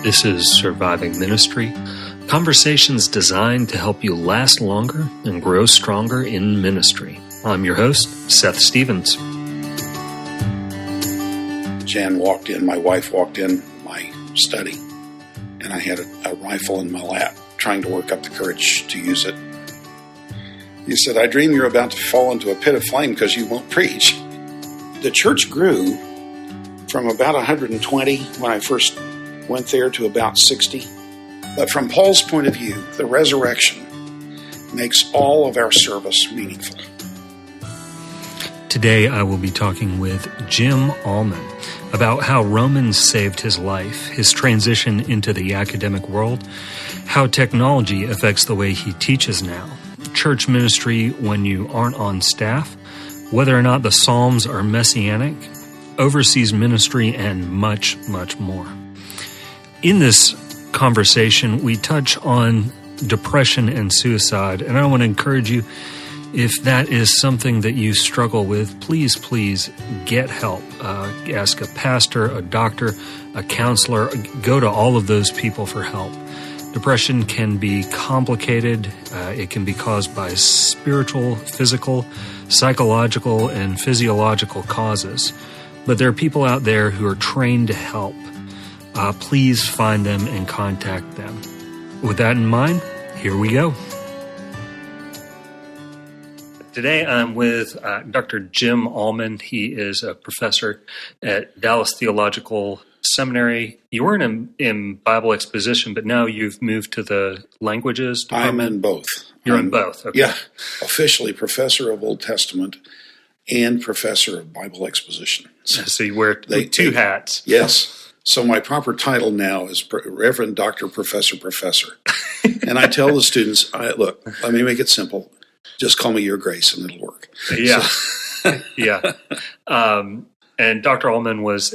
This is Surviving Ministry, conversations designed to help you last longer and grow stronger in ministry. I'm your host, Seth Stevens. Jan walked in, my wife walked in my study, and I had a rifle in my lap, trying to work up the courage to use it. He said, "I dream you're about to fall into a pit of flame because you won't preach." The church grew from about 120 when I first went there to about 60. But from Paul's point of view, the resurrection makes all of our service meaningful. Today I will be talking with Jim Allman about how Romans saved his life, his transition into the academic world, how technology affects the way he teaches now, church ministry when you aren't on staff, whether or not the Psalms are messianic, overseas ministry, and much, much more. In this conversation, we touch on depression and suicide, and I want to encourage you, if that is something that you struggle with, please get help. Ask a pastor, a doctor, a counselor. Go to all of those people for help. Depression can be complicated. It can be caused by spiritual, physical, psychological, and physiological causes. But there are people out there who are trained to help. Please find them and contact them. With that in mind, here we go. Today I'm with Dr. Jim Allman. He is a professor at Dallas Theological Seminary. You weren't in Bible exposition, but now you've moved to the languages department? I'm in both. You're in both? Okay. Yeah, officially professor of Old Testament and professor of Bible exposition. So you wear two hats. Yes. So my proper title now is Reverend Dr. Professor. And I tell the students, look, let me make it simple. Just call me Your Grace and it'll work. Yeah. Yeah. And Dr. Allman was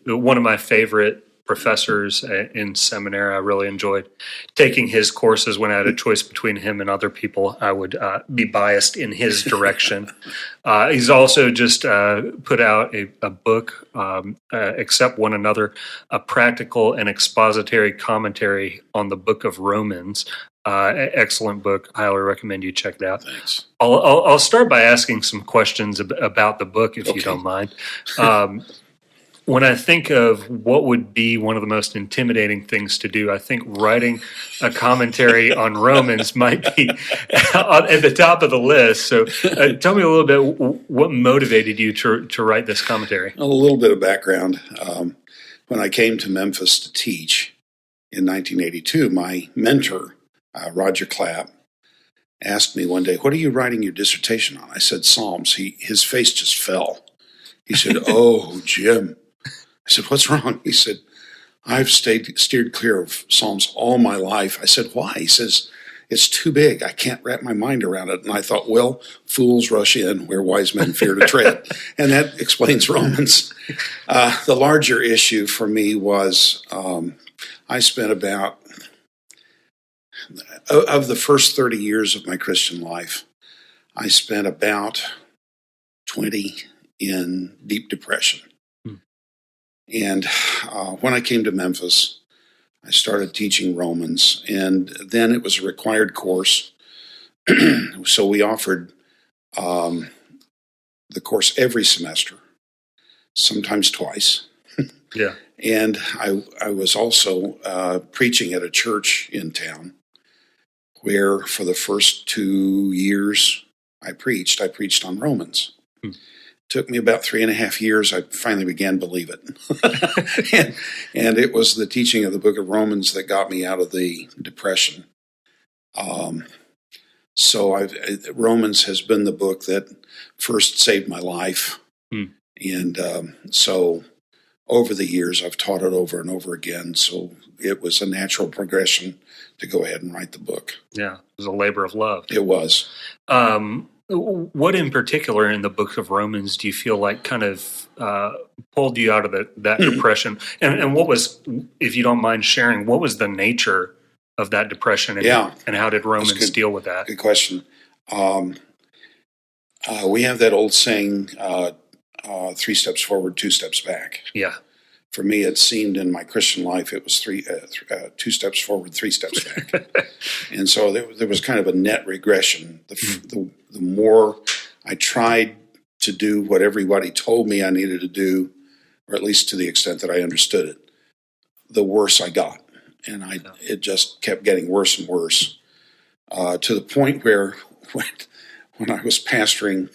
one of my favorite professors in seminary. I really enjoyed taking his courses. When I had a choice between him and other people, I would be biased in his direction. He's also just put out a book, Accept One Another, a practical and expository commentary on the book of Romans. Excellent book. Highly recommend you check it out. Thanks. I'll start by asking some questions about the book, if you don't mind. When I think of what would be one of the most intimidating things to do, I think writing a commentary on Romans might be at the top of the list. So tell me a little bit, what motivated you to write this commentary? A little bit of background. When I came to Memphis to teach in 1982, my mentor, Roger Clapp, asked me one day, "What are you writing your dissertation on?" I said, "Psalms." His face just fell. He said, "Oh, Jim." I said, "What's wrong?" He said, "I've steered clear of Psalms all my life." I said, "Why?" He says, "It's too big. I can't wrap my mind around it." And I thought, well, fools rush in where wise men fear to tread. And that explains Romans. The larger issue for me was I spent about, of the first 30 years of my Christian life, I spent about 20 in deep depression. And when I came to Memphis, I started teaching Romans, and then it was a required course. So we offered the course every semester, sometimes twice. Yeah. And I was also preaching at a church in town where for the first 2 years I preached on Romans. Took me about 3.5 years. I finally began to believe it. and it was the teaching of the book of Romans that got me out of the depression. So Romans has been the book that first saved my life. And so over the years, I've taught it over and over again. So it was a natural progression to go ahead and write the book. Yeah, it was a labor of love. It was. What in particular in the book of Romans do you feel like kind of pulled you out of that depression? And what was, if you don't mind sharing, what was the nature of that depression and how did Romans deal with that? Good question. We have that old saying, 3 steps forward, 2 steps back. Yeah. For me, it seemed in my Christian life, it was 2 steps forward, 3 steps back. And so there was kind of a net regression. The more I tried to do what everybody told me I needed to do, or at least to the extent that I understood it, the worse I got. And it just kept getting worse and worse, to the point where when I was pastoring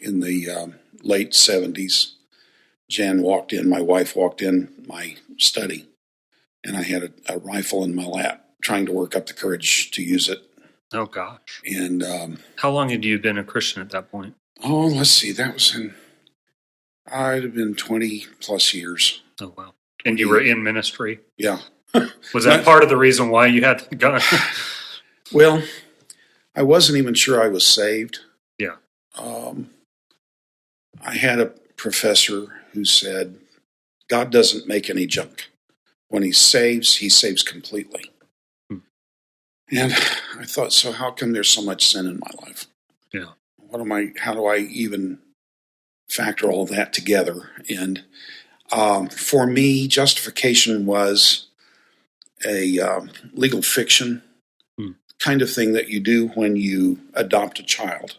in the late 70s, Jan walked in, my wife walked in my study, and I had a rifle in my lap, trying to work up the courage to use it. Oh, gosh. And how long had you been a Christian at that point? Oh, let's see, I'd have been 20 plus years. Oh, wow. And you were in ministry? Yeah. Was that part of the reason why you had the gun? Well, I wasn't even sure I was saved. Yeah. I had a professor who said, God doesn't make any junk. When he saves completely. And I thought, so how come there's so much sin in my life? Yeah. How do I even factor all that together? And for me, justification was a legal fiction kind of thing that you do when you adopt a child.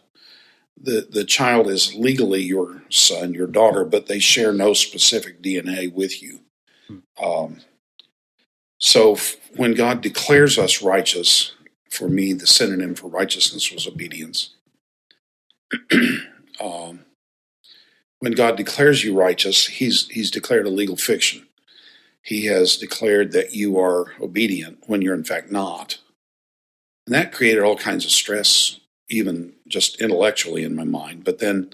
The child is legally your son, your daughter, but they share no specific DNA with you. So when God declares us righteous, for me, the synonym for righteousness was obedience. When God declares you righteous, He's declared a legal fiction. He has declared that you are obedient when you're in fact not. And that created all kinds of stress, even just intellectually in my mind. But then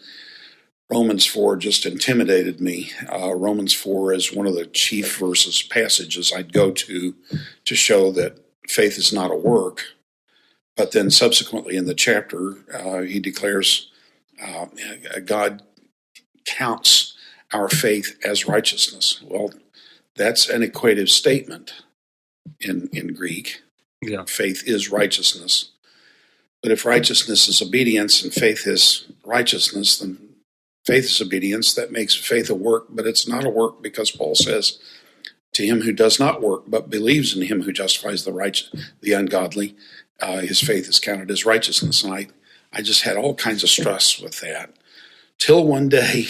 Romans 4 just intimidated me. Romans 4 is one of the chief passages I'd go to show that faith is not a work. But then subsequently in the chapter, he declares God counts our faith as righteousness. Well, that's an equative statement in Greek. Yeah. Faith is righteousness. But if righteousness is obedience and faith is righteousness, then faith is obedience. That makes faith a work, but it's not a work because Paul says, to him who does not work but believes in him who justifies the ungodly, his faith is counted as righteousness. And I just had all kinds of stress with that. Till one day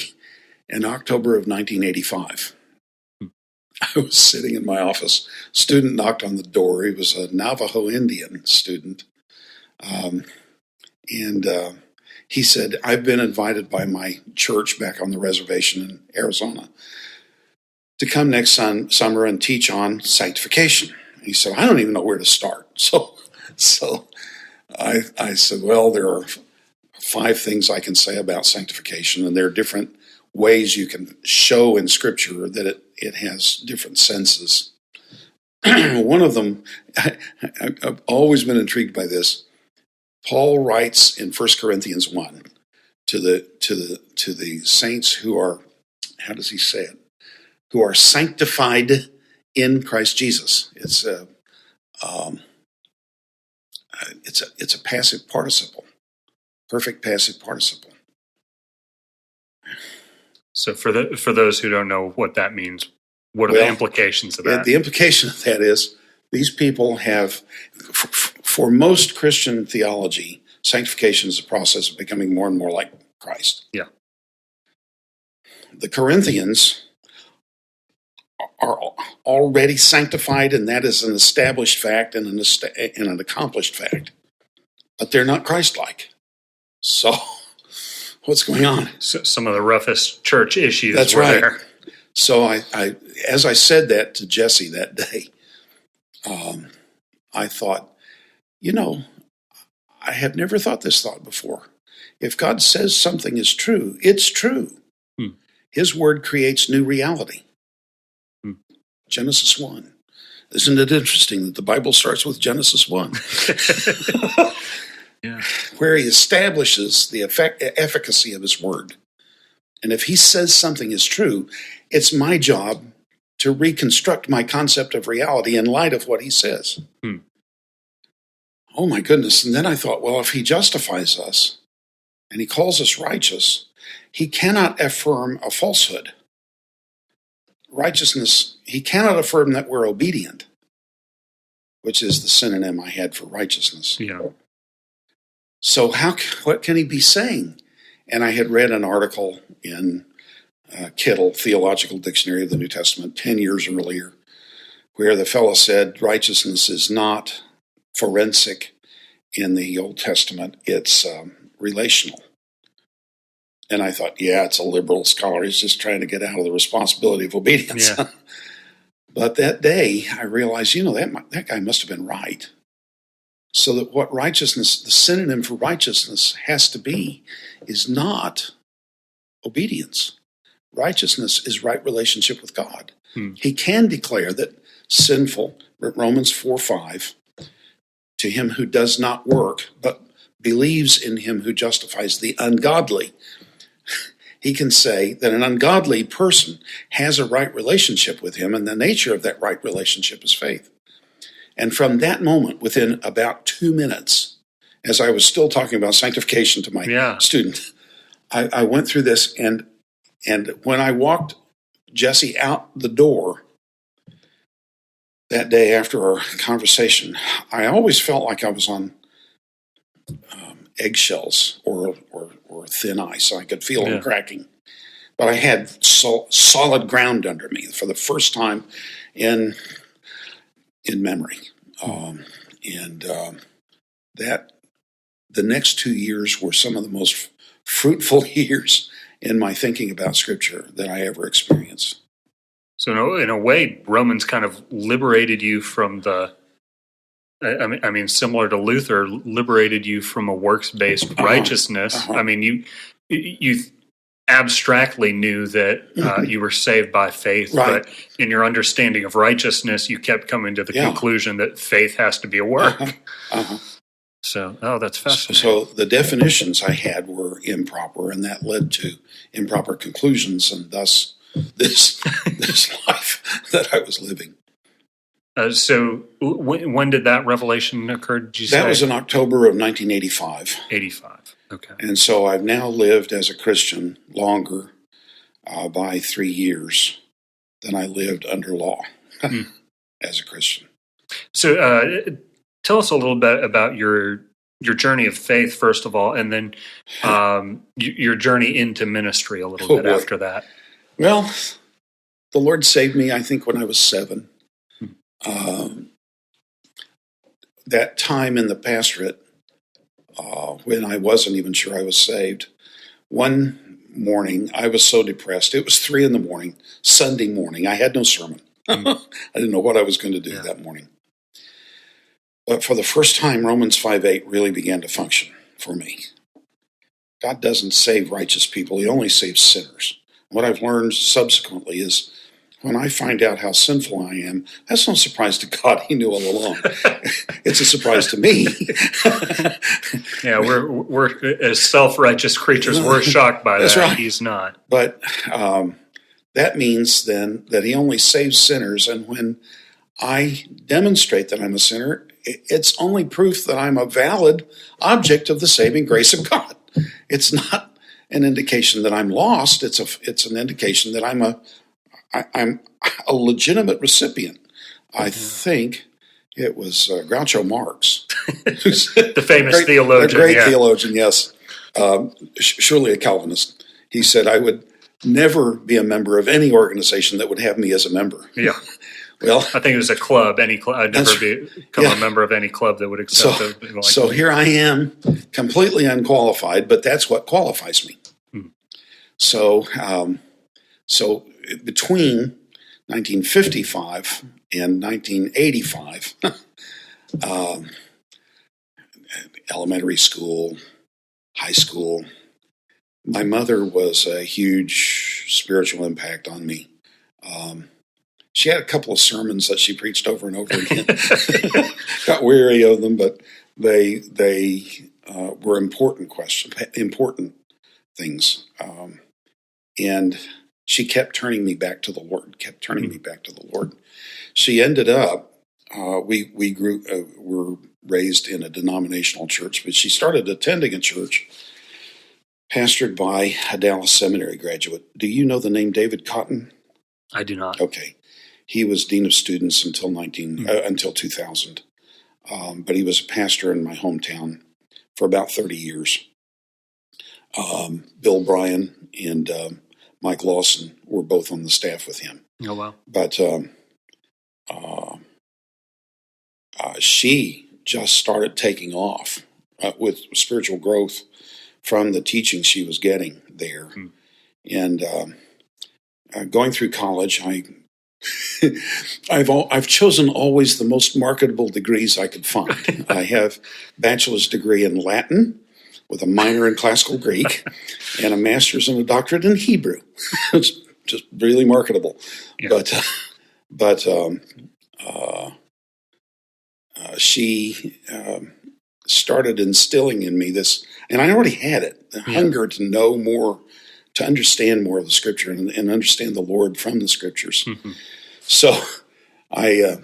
in October of 1985, I was sitting in my office. A student knocked on the door. He was a Navajo Indian student. He said, I've been invited by my church back on the reservation in Arizona to come next summer and teach on sanctification. He said, I don't even know where to start. So I said, well, there are 5 things I can say about sanctification, and there are different ways you can show in Scripture that it has different senses. One of them, I've always been intrigued by this. Paul writes in 1 Corinthians 1 to the saints who are, how does he say it? Who are sanctified in Christ Jesus. It's a passive participle, perfect passive participle. So for those who don't know what that means, what are the implications of that? The implication of that is these people have, for most Christian theology, sanctification is a process of becoming more and more like Christ. Yeah. The Corinthians are already sanctified, and that is an established fact and an accomplished fact. But they're not Christ-like. So what's going on? So some of the roughest church issues That's were right. there. So I, as I said that to Jesse that day, I thought, I have never thought this thought before. If God says something is true, it's true. His word creates new reality. Genesis 1. Isn't it interesting that the Bible starts with Genesis 1? Yeah. Where he establishes the efficacy of his word. And if he says something is true, it's my job to reconstruct my concept of reality in light of what he says. Oh my goodness. And then I thought, well, if he justifies us and he calls us righteous, he cannot affirm a falsehood. righteousness, he cannot affirm that we're obedient, which is the synonym I had for righteousness. Yeah. So what can he be saying? And I had read an article in Kittle, Theological Dictionary of the New Testament, 10 years earlier, where the fellow said righteousness is not forensic in the Old Testament, it's relational. And I thought, yeah, it's a liberal scholar. He's just trying to get out of the responsibility of obedience. Yeah. But that day, I realized, that guy must have been right. So that what righteousness, the synonym for righteousness has to be, is not obedience. Righteousness is right relationship with God. He can declare that sinful, Romans 4:5, to him who does not work, but believes in him who justifies the ungodly. He can say that an ungodly person has a right relationship with him, and the nature of that right relationship is faith. And from that moment, within about 2 minutes, as I was still talking about sanctification to my student, I went through this, and when I walked Jesse out the door that day after our conversation, I always felt like I was on eggshells or thin ice. I could feel them cracking. But I had solid ground under me for the first time in memory. That the next 2 years were some of the most fruitful years in my thinking about Scripture that I ever experienced. So in a way, Romans kind of liberated you from similar to Luther, liberated you from a works-based righteousness. I mean, you abstractly knew that you were saved by faith, but in your understanding of righteousness, you kept coming to the conclusion that faith has to be a work. So, that's fascinating. So the definitions I had were improper, and that led to improper conclusions, and thus this life that I was living. So when did that revelation occur, did you say? That was in October of 1985. 85, okay. And so I've now lived as a Christian longer by 3 years than I lived under law as a Christian. So tell us a little bit about your journey of faith, first of all, and then your journey into ministry a little bit after that. Well, the Lord saved me, I think, when I was 7. That time in the pastorate, when I wasn't even sure I was saved, one morning I was so depressed. It was 3 a.m, Sunday morning. I had no sermon. I didn't know what I was going to do that morning. But for the first time, Romans 5:8 really began to function for me. God doesn't save righteous people. He only saves sinners. What I've learned subsequently is when I find out how sinful I am, that's no surprise to God. He knew all along. It's a surprise to me. Yeah, we're as self-righteous creatures. We're shocked by that. That's right. He's not. But that means then that he only saves sinners. And when I demonstrate that I'm a sinner, it's only proof that I'm a valid object of the saving grace of God. It's not an indication that I'm lost. It's an indication that I'm a legitimate recipient. I think it was Groucho Marx, the famous theologian, the great theologian. Yes, surely a Calvinist. He said, "I would never be a member of any organization that would have me as a member." Yeah. Well, I think it was a club. I'd never become a member of any club that would accept it. So here I am, completely unqualified, but that's what qualifies me. So between 1955 and 1985, elementary school, high school, my mother was a huge spiritual impact on me. She had a couple of sermons that she preached over and over again. Got weary of them, but they were important things. And she kept turning me back to the Lord, She ended up, we were raised in a denominational church, but she started attending a church pastored by a Dallas Seminary graduate. Do you know the name David Cotton? I do not. Okay. He was dean of students until 2000. But he was a pastor in my hometown for about 30 years. Bill Bryan and Mike Lawson were both on the staff with him. Oh, wow. But she just started taking off with spiritual growth from the teaching she was getting there. And going through college, I've chosen always the most marketable degrees I could find. I have bachelor's degree in Latin with a minor in classical Greek and a master's and a doctorate in Hebrew. It's just really marketable. Yeah. But she started instilling in me this, and I already had it, the hunger to know more, to understand more of the Scripture and understand the Lord from the Scriptures. Mm-hmm. So I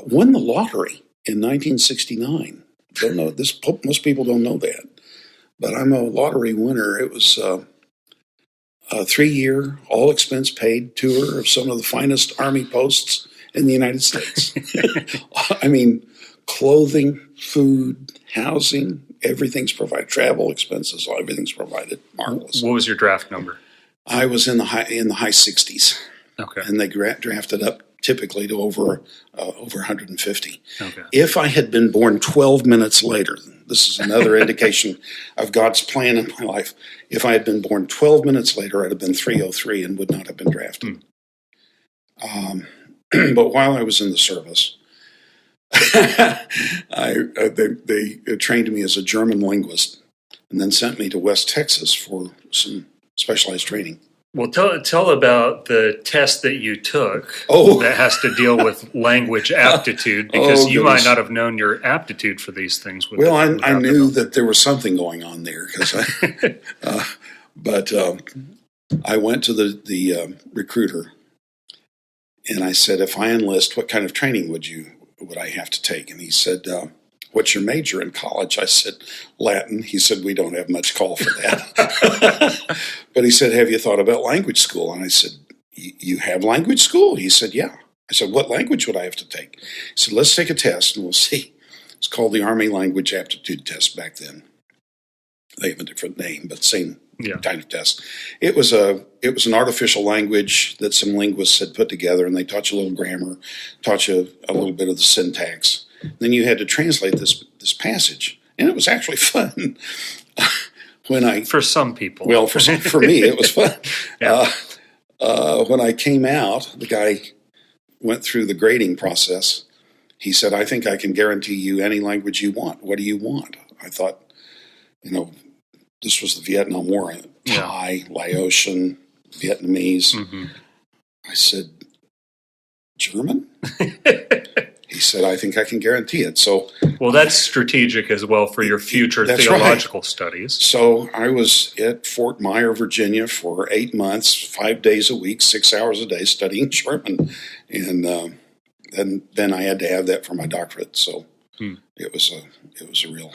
won the lottery in 1969. Don't know this. Most people don't know that, but I'm a lottery winner. It was a 3-year, all expense paid tour of some of the finest Army posts in the United States. I mean, clothing, food, housing, everything's provided. Travel expenses, everything's provided. Marvelous. What was your draft number? I was in the high 60s. Okay. And they drafted up typically to over 150. Okay. If I had been born 12 minutes later, this is another indication of God's plan in my life. If I had been born 12 minutes later, I'd have been 303 and would not have been drafted. But while I was in the service, they trained me as a German linguist and then sent me to West Texas for some specialized training. Well, tell about the test that you took that has to deal with language aptitude, because you might not have known your aptitude for these things. Well, I knew that there was something going on there, but I went to the recruiter and I said, if I enlist, what kind of training would I have to take? And he said, what's your major in college? I said, Latin. He said, we don't have much call for that. But he said, have you thought about language school? And I said, you have language school? He said, yeah. I said, what language would I have to take? He said, let's take a test and we'll see. It's called the Army Language Aptitude Test back then. They have a different name, but same kind of test. It was an artificial language that some linguists had put together, and they taught you a little grammar, taught you a little bit of the syntax. Then you had to translate this passage, and it was actually fun. For some people, well, for me, it was fun. When I came out, the guy went through the grading process. He said, "I think I can guarantee you any language you want. What do you want?" I thought, this was the Vietnam War. Thai, Laotian, Vietnamese. Mm-hmm. I said, German? He said, I think I can guarantee it. So, well, that's strategic as well for your future theological studies. So I was at Fort Myer, Virginia for 8 months, 5 days a week, 6 hours a day studying German. And then I had to have that for my doctorate. So it was a real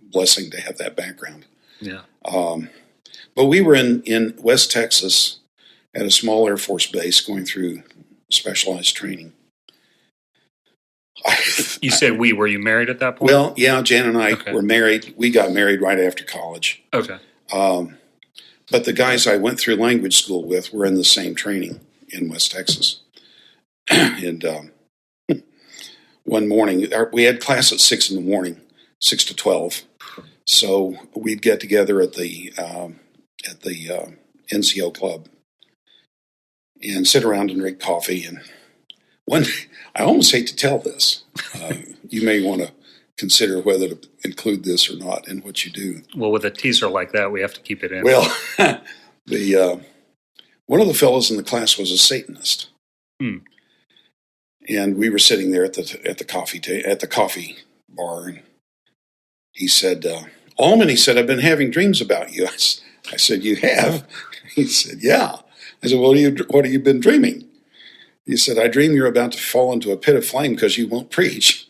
blessing to have that background. Yeah. But we were in West Texas at a small Air Force base going through specialized training. You said we. Were you married at that point? Well, yeah, Jan and I were married. We got married right after college. Okay. But the guys I went through language school with were in the same training in West Texas. And one morning, we had class at 6 in the morning, 6 to 12. So we'd get together at the NCO club and sit around and drink coffee. And I almost hate to tell this. You may want to consider whether to include this or not in what you do. Well, with a teaser like that, we have to keep it in. Well, one of the fellows in the class was a Satanist, and we were sitting there at the coffee bar, and he said, "Allman," he said, "I've been having dreams about you." I said, "You have?" He said, "Yeah." I said, "What have you been dreaming?" He said, "I dream you're about to fall into a pit of flame because you won't preach."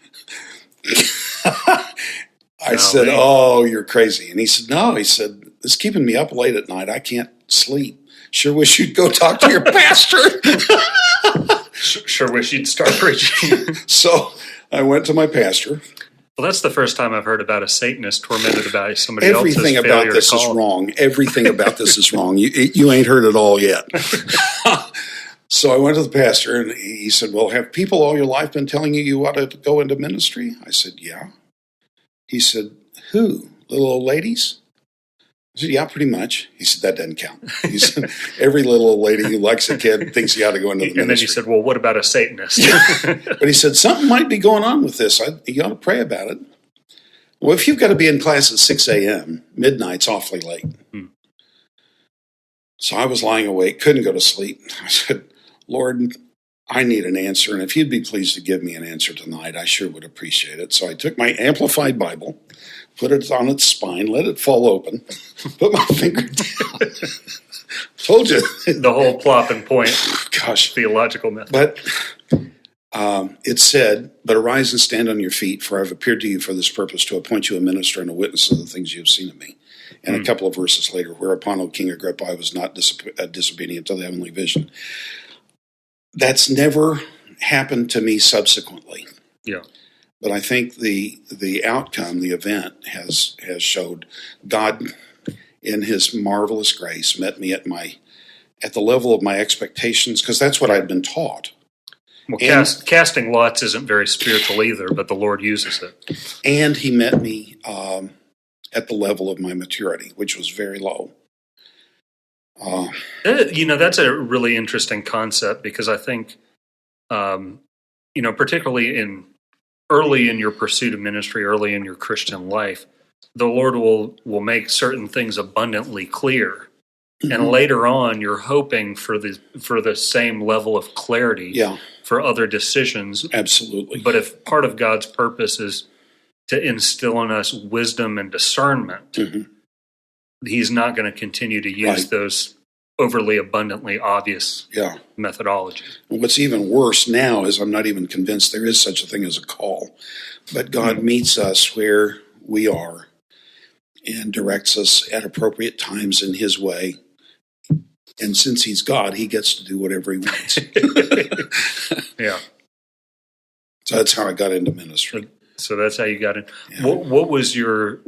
I said, "Oh, you're crazy." And he said, "No," he said, "it's keeping me up late at night. I can't sleep." Sure wish you'd go talk to your pastor. Sure wish you'd start preaching. So I went to my pastor. Well, that's the first time I've heard about a Satanist tormented by somebody else's Everything failure about this to is call. wrong. Everything about this is wrong. You ain't heard it all yet. So I went to the pastor, and he said, well, have people all your life been telling you ought to go into ministry? I said, yeah. He said, who? Little old ladies? I said, yeah, pretty much. He said, that doesn't count. He said, every little old lady who likes a kid thinks he ought to go into the ministry. And then you said, well, what about a Satanist? But he said, something might be going on with this. You ought to pray about it. Well, if you've got to be in class at 6 a.m., midnight's awfully late. So I was lying awake, couldn't go to sleep. I said, Lord, I need an answer, and if you'd be pleased to give me an answer tonight, I sure would appreciate it. So I took my Amplified Bible, put it on its spine, let it fall open, put my finger down. Told you. The whole plop and point theological method. But it said, but arise and stand on your feet, for I've appeared to you for this purpose, to appoint you a minister and a witness of the things you have seen of me. And a couple of verses later, whereupon, O King Agrippa, I was not disobedient to the heavenly vision. That's never happened to me subsequently. Yeah. But I think the outcome, the event, has showed God, in His marvelous grace, met me at the level of my expectations, because that's what I'd been taught. Well, casting lots isn't very spiritual either, but the Lord uses it. And He met me at the level of my maturity, which was very low. That's a really interesting concept, because I think, particularly early in your pursuit of ministry, early in your Christian life, the Lord will make certain things abundantly clear. Mm-hmm. And later on, you're hoping for the same level of clarity for other decisions. Absolutely. But if part of God's purpose is to instill in us wisdom and discernment, mm-hmm. He's not going to continue to use those overly abundantly obvious methodologies. And what's even worse now is I'm not even convinced there is such a thing as a call. But God meets us where we are and directs us at appropriate times in His way. And since He's God, He gets to do whatever He wants. Yeah. So that's how I got into ministry. So that's how you got in. Yeah. What was your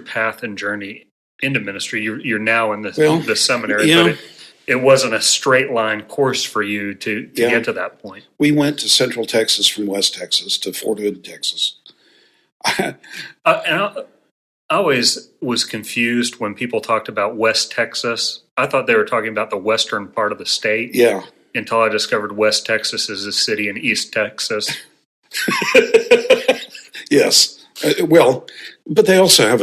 path and journey into ministry? You're now in the seminary, but it wasn't a straight line course for you to get to that point. We went to Central Texas from West Texas to Fort Hood, Texas. And I always was confused when people talked about West Texas. I thought they were talking about the western part of the state. Yeah. Until I discovered West Texas is a city in East Texas. Yes. But they also have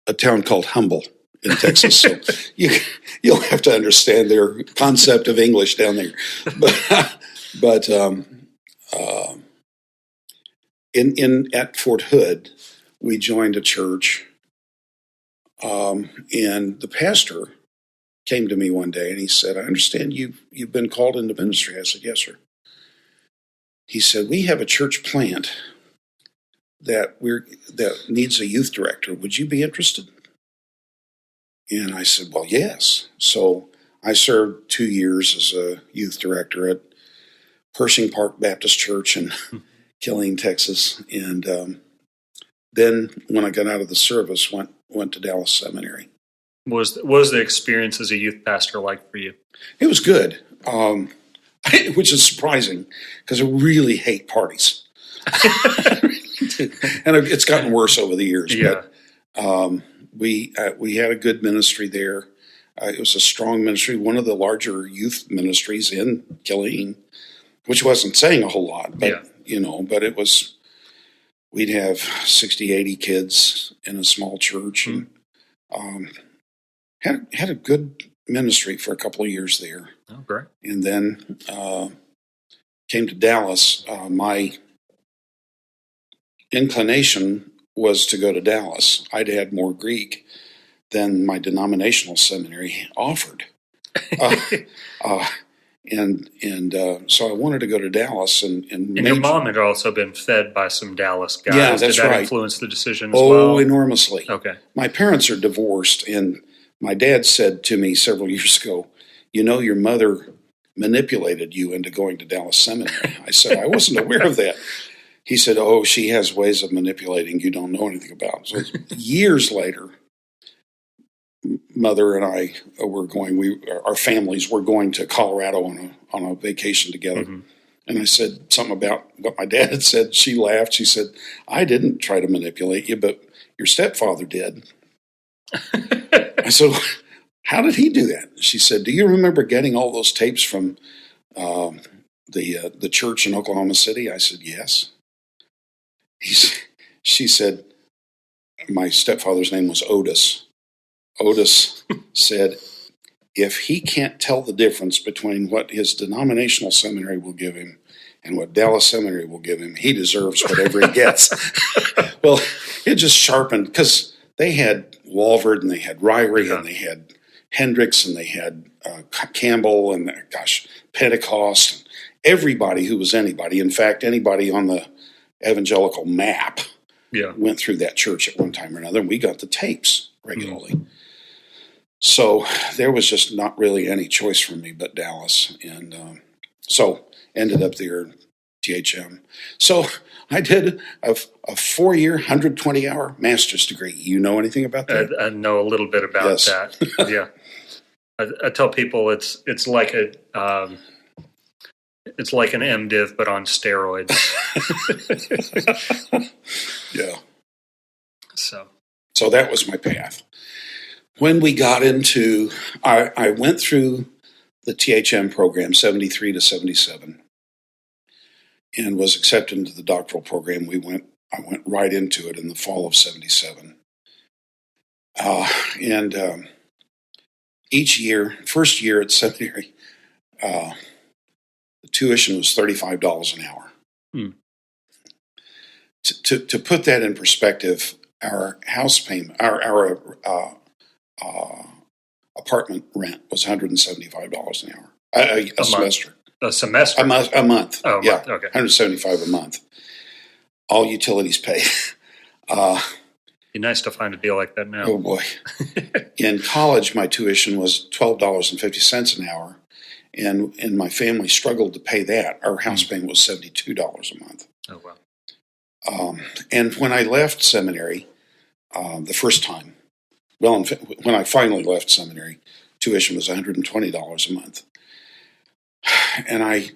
a town called Humble in Texas, so you'll have to understand their concept of English down there. But at Fort Hood, we joined a church, and the pastor came to me one day and he said, "I understand you've been called into ministry." I said, "Yes, sir." He said, "We have a church plant that needs a youth director. Would you be interested?" And I said, "Well, yes." So I served 2 years as a youth director at Pershing Park Baptist Church in Killeen, Texas. And then when I got out of the service, went to Dallas Seminary. What was the experience as a youth pastor like for you? It was good, which is surprising because I really hate parties. And it's gotten worse over the years. Yeah. But we had a good ministry there. It was a strong ministry, one of the larger youth ministries in Killeen, which wasn't saying a whole lot, but but it was. We'd have 60, 80 kids in a small church, and had a good ministry for a couple of years there. Oh, great! And then came to Dallas. My inclination was to go to Dallas. I'd had more Greek than my denominational seminary offered. So I wanted to go to Dallas. And your mom had also been fed by some Dallas guys. Yeah, that's Did that right. influence the decision as well? Oh, enormously. Okay. My parents are divorced, and my dad said to me several years ago, you know, your mother manipulated you into going to Dallas Seminary. I said, I wasn't aware of that. He said, oh, she has ways of manipulating you don't know anything about. So years later, Mother and I were going, our families were going to Colorado on a vacation together. Mm-hmm. And I said something about what my dad had said. She laughed. She said, I didn't try to manipulate you, but your stepfather did. I said, how did he do that? She said, do you remember getting all those tapes from the church in Oklahoma City? I said, yes. She said, my stepfather's name was Otis. Otis said, if he can't tell the difference between what his denominational seminary will give him and what Dallas Seminary will give him, he deserves whatever he gets. Well, it just sharpened, because they had Walford and they had Ryrie and they had Hendricks and they had Campbell and, Pentecost. Everybody who was anybody. In fact, anybody on the evangelical map went through that church at one time or another, and we got the tapes regularly. Mm-hmm. So there was just not really any choice for me but Dallas. And so ended up there in THM. So I did a 4-year, 120-hour master's degree. You know anything about that? I know a little bit about that. Yeah. I tell people it's like an MDiv, but on steroids. Yeah. So that was my path. When we got into, I went through the THM program, 73 to 77, and was accepted into the doctoral program. I went right into it in the fall of 77. And each year, first year at seminary, the tuition was $35 an hour. Hmm. To put that in perspective, our house payment, our apartment rent was $175 an hour. A semester. A semester? A month. Oh, yeah. Month. Okay. $175 a month. All utilities paid. Be nice to find a deal like that now. Oh, boy. In college, my tuition was $12.50 an hour, and my family struggled to pay that. Our house payment was $72 a month. Oh, wow. And when I left seminary the first time, when I finally left seminary, tuition was $120 a month. And I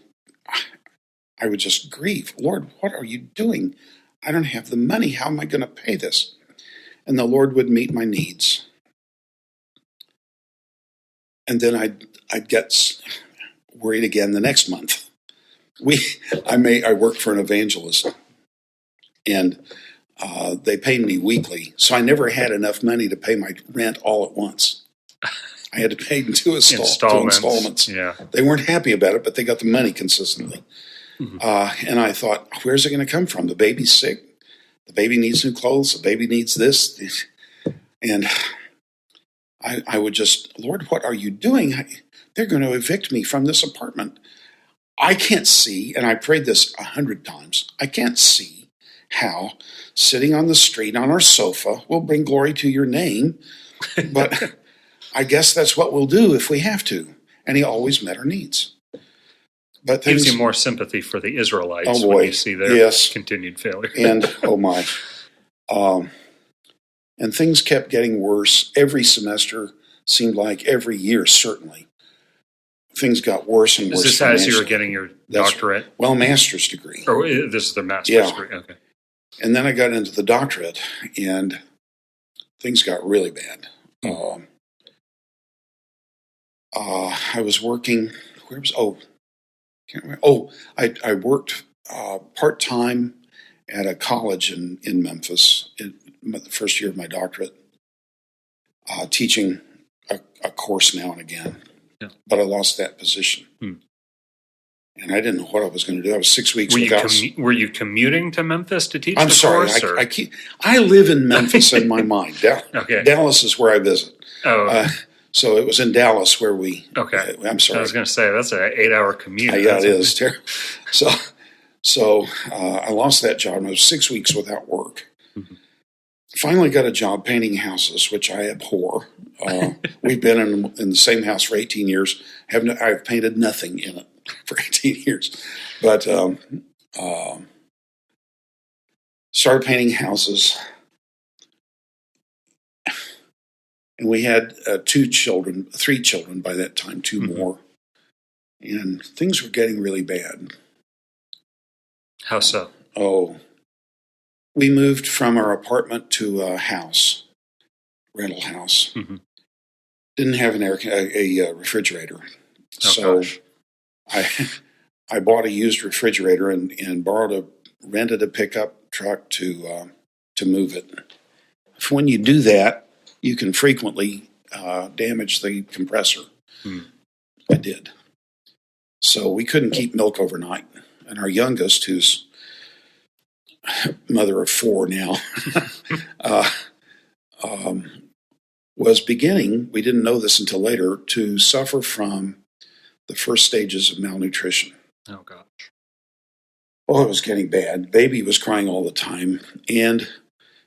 would just grieve. Lord, what are you doing? I don't have the money. How am I going to pay this? And the Lord would meet my needs. And then I'd get worried again the next month. I worked for an evangelist, and they paid me weekly, so I never had enough money to pay my rent all at once. I had to pay in two installments. Yeah. They weren't happy about it, but they got the money consistently. Mm-hmm. And I thought, where's it going to come from? The baby's sick. The baby needs new clothes. The baby needs this. And I would just, Lord, what are you doing? They're going to evict me from this apartment. I can't see, and I prayed this 100 times, I can't see how sitting on the street on our sofa will bring glory to your name, but I guess that's what we'll do if we have to. And he always met our needs. But gives you more sympathy for the Israelites when you see their continued failure. And, oh my. And things kept getting worse. Every semester seemed like every year, certainly. Things got worse and worse. Is this as you were getting your doctorate? Master's degree. Or this is the master's degree, okay. And then I got into the doctorate, and things got really bad. I was working, can't remember. I worked part-time at a college in Memphis in the first year of my doctorate, teaching a course now and again. Yeah. But I lost that position. And I didn't know what I was going to do. I was 6 weeks without... Were you commuting to Memphis to teach course? I live in Memphis in my mind. Okay. Dallas is where I visit. Oh, so it was in Dallas where we... Okay. I'm sorry. I was going to say, that's an 8-hour commute. Yeah, it is. So I lost that job, and I was 6 weeks without work. Mm-hmm. Finally got a job painting houses, which I abhor. We've been in the same house for 18 years. I've painted nothing in it for 18 years. But started painting houses. And we had 3 children by that time, 2 more. And things were getting really bad. How so? We moved from our apartment to a house, rental house. Didn't have a refrigerator. Gosh. I bought a used refrigerator and rented a pickup truck to move it. When you do that, you can frequently damage the compressor. I did. So we couldn't keep milk overnight. And our youngest, who's mother of 4 now, was beginning, we didn't know this until later, to suffer from the first stages of malnutrition. Oh, gosh. Oh, it was getting bad. Baby was crying all the time. And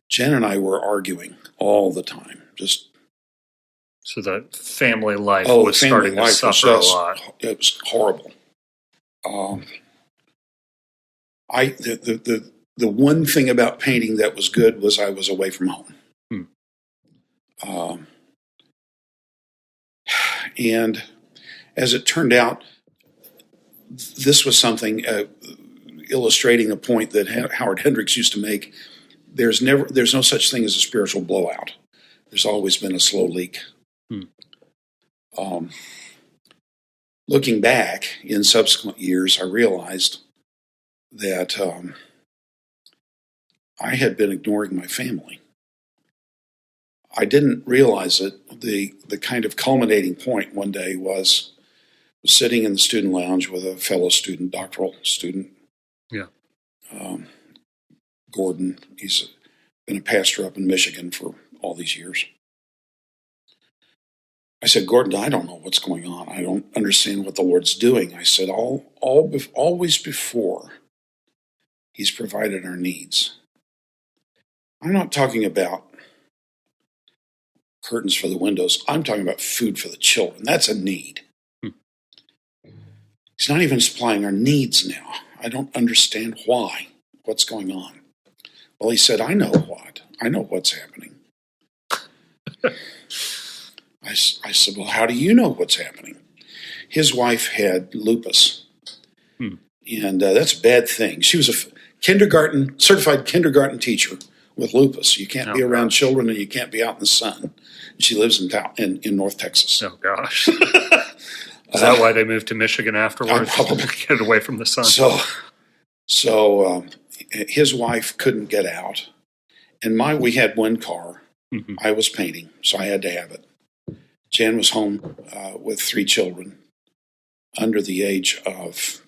Jen and I were arguing all the time. So the family life was starting to suffer a lot. It was horrible. The one thing about painting that was good was I was away from home. And as it turned out, this was something illustrating a point that Howard Hendricks used to make. There's no such thing as a spiritual blowout. There's always been a slow leak. Looking back in subsequent years, I realized that I had been ignoring my family. I didn't realize it. The kind of culminating point one day was sitting in the student lounge with a fellow student, doctoral student. Yeah. Gordon. He's been a pastor up in Michigan for all these years. I said, Gordon, I don't know what's going on. I don't understand what the Lord's doing. I said, always before, He's provided our needs. I'm not talking about curtains for the windows. I'm talking about food for the children. That's a need. He's not even supplying our needs now. I don't understand why. What's going on? Well, he said, I know what. I know what's happening. I said, well, how do you know what's happening? His wife had lupus. And that's a bad thing. She was a certified kindergarten teacher with lupus. You can't be around children and you can't be out in the sun. She lives in North Texas. Oh, gosh. Is that why they moved to Michigan afterwards? Probably. Get away from the sun. So his wife couldn't get out. And we had one car. I was painting, so I had to have it. Jan was home with 3 children under the age of,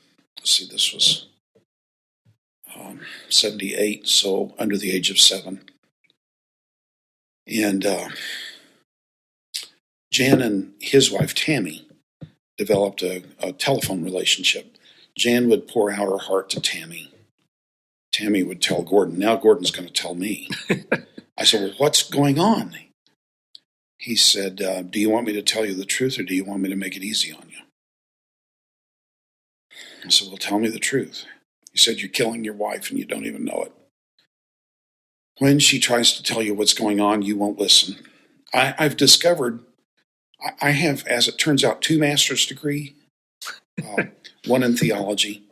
this was 78, so under the age of 7. And Jan and his wife, Tammy, developed a telephone relationship. Jan would pour out her heart to Tammy. Tammy would tell Gordon. Now Gordon's going to tell me. I said, well, what's going on? He said, do you want me to tell you the truth or do you want me to make it easy on you? I said, well, tell me the truth. He said, you're killing your wife and you don't even know it. When she tries to tell you what's going on, you won't listen. I've discovered I have, as it turns out, 2 master's degrees, one in theology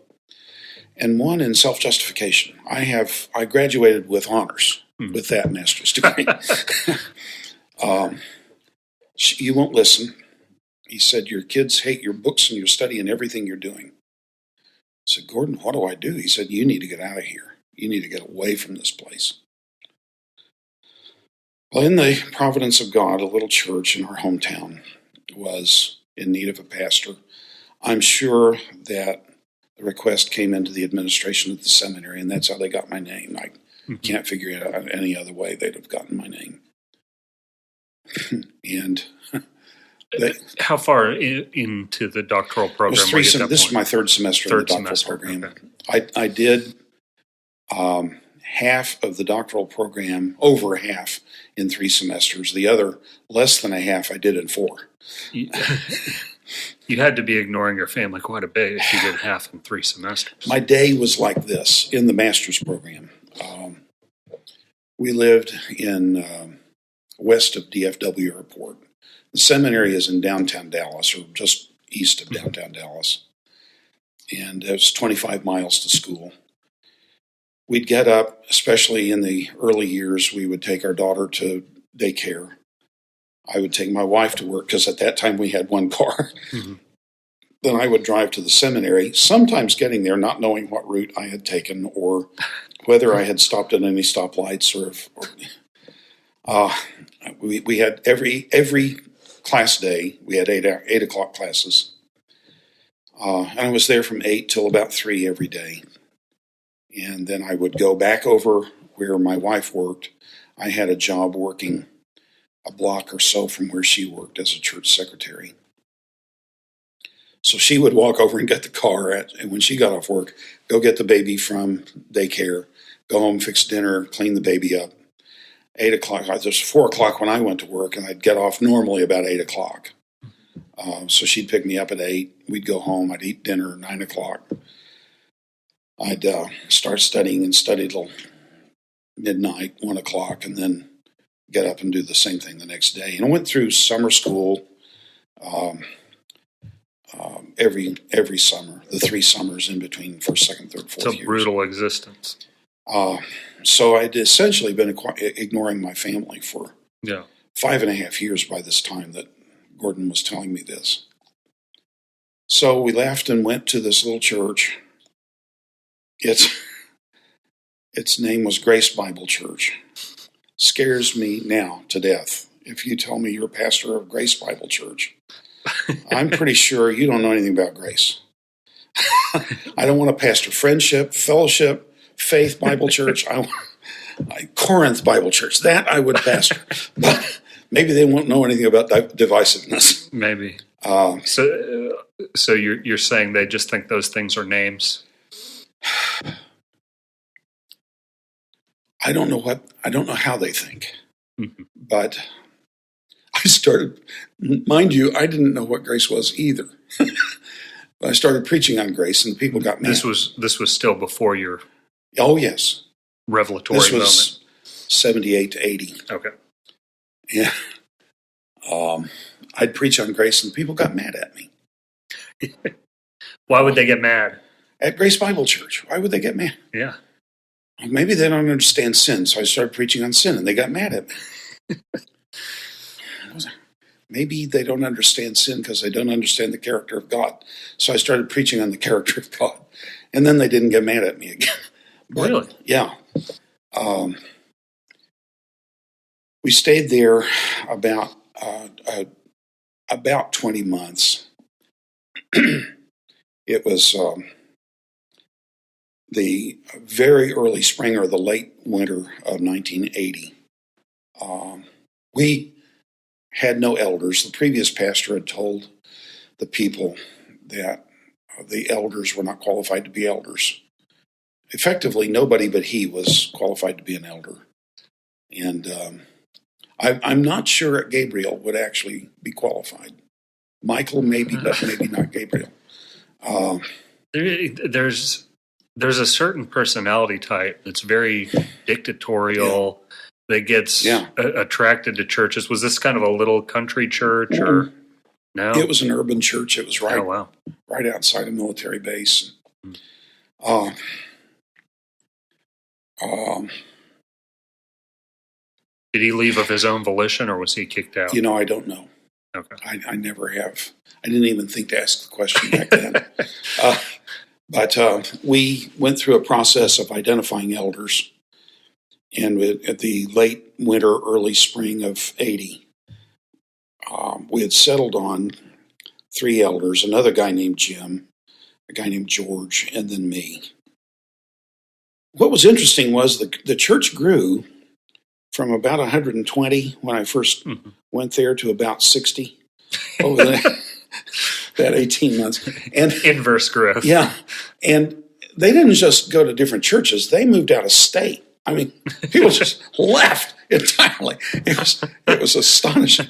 and one in self-justification. I graduated with honors with that master's degree. You won't listen. He said, your kids hate your books and your study and everything you're doing. I said, Gordon, what do I do? He said, you need to get out of here. You need to get away from this place. Well, in the providence of God, a little church in our hometown was in need of a pastor. I'm sure that the request came into the administration of the seminary, and that's how they got my name. I can't figure it out any other way they'd have gotten my name. And how far into the doctoral program? This is my 3rd semester in the doctoral program. Okay. I did half of the doctoral program, over half, in 3 semesters. The other, less than a half, I did in 4. You had to be ignoring your family quite a bit if you did half in 3 semesters. My day was like this in the master's program. We lived in west of DFW Airport. The seminary is in downtown Dallas, or just east of downtown Dallas. And it was 25 miles to school. We'd get up, especially in the early years, we would take our daughter to daycare. I would take my wife to work because at that time we had one car. Mm-hmm. Then I would drive to the seminary, sometimes getting there not knowing what route I had taken or whether I had stopped at any stoplights we had every class day, we had 8 o'clock classes. And I was there from 8 till about 3 every day. And then I would go back over where my wife worked. I had a job working a block or so from where she worked as a church secretary. So she would walk over and get the car, and when she got off work, go get the baby from daycare, go home, fix dinner, clean the baby up. 8 o'clock, it was 4 o'clock when I went to work, and I'd get off normally about 8 o'clock. So she'd pick me up at 8. We'd go home. I'd eat dinner at 9 o'clock. I'd start studying and study till midnight, 1 o'clock, and then get up and do the same thing the next day. And I went through summer school every summer, the 3 summers in between first, second, third, fourth years. It's a brutal existence. So I'd essentially been ignoring my family for 5.5 years by this time that Gordon was telling me this. So we left and went to this little church. Its name was Grace Bible Church. Scares me now to death. If you tell me you're a pastor of Grace Bible Church, I'm pretty sure you don't know anything about grace. I don't want to pastor Friendship, Fellowship, Faith Bible Church, Corinth Bible Church. That I would pastor. But maybe they won't know anything about divisiveness. Maybe. So you're saying they just think those things are names? I don't know how they think. Mm-hmm. But I started, mind you, I didn't know what grace was either. But I started preaching on grace, and people got mad. This was still before your yes revelatory this was moment. 78 to 80. Okay. Yeah. I'd preach on grace, and people got mad at me. Why would they get mad? At Grace Bible Church. Why would they get mad? Yeah. Maybe they don't understand sin, so I started preaching on sin, and they got mad at me. Maybe they don't understand sin because they don't understand the character of God. So I started preaching on the character of God, and then they didn't get mad at me again. But, really? Yeah. We stayed there about 20 months. It was the very early spring or the late winter of 1980. We had no elders. The previous pastor had told the people that the elders were not qualified to be elders. Effectively, nobody but he was qualified to be an elder. And I'm not sure Gabriel would actually be qualified. Michael maybe, but maybe not Gabriel. There's a certain personality type that's very dictatorial, that gets attracted to churches. Was this kind of a little country church, or no? It was an urban church. It was right outside a military base. Did he leave of his own volition, or was he kicked out? I don't know. Okay. I never have. I didn't even think to ask the question back then. But we went through a process of identifying elders. And at the late winter, early spring of 80, we had settled on 3 elders, another guy named Jim, a guy named George, and then me. What was interesting was the church grew from about 120 when I first went there to about 60 over that 18 months. And inverse growth. Yeah. And they didn't just go to different churches. They moved out of state. I mean, people just left entirely. It was astonishing.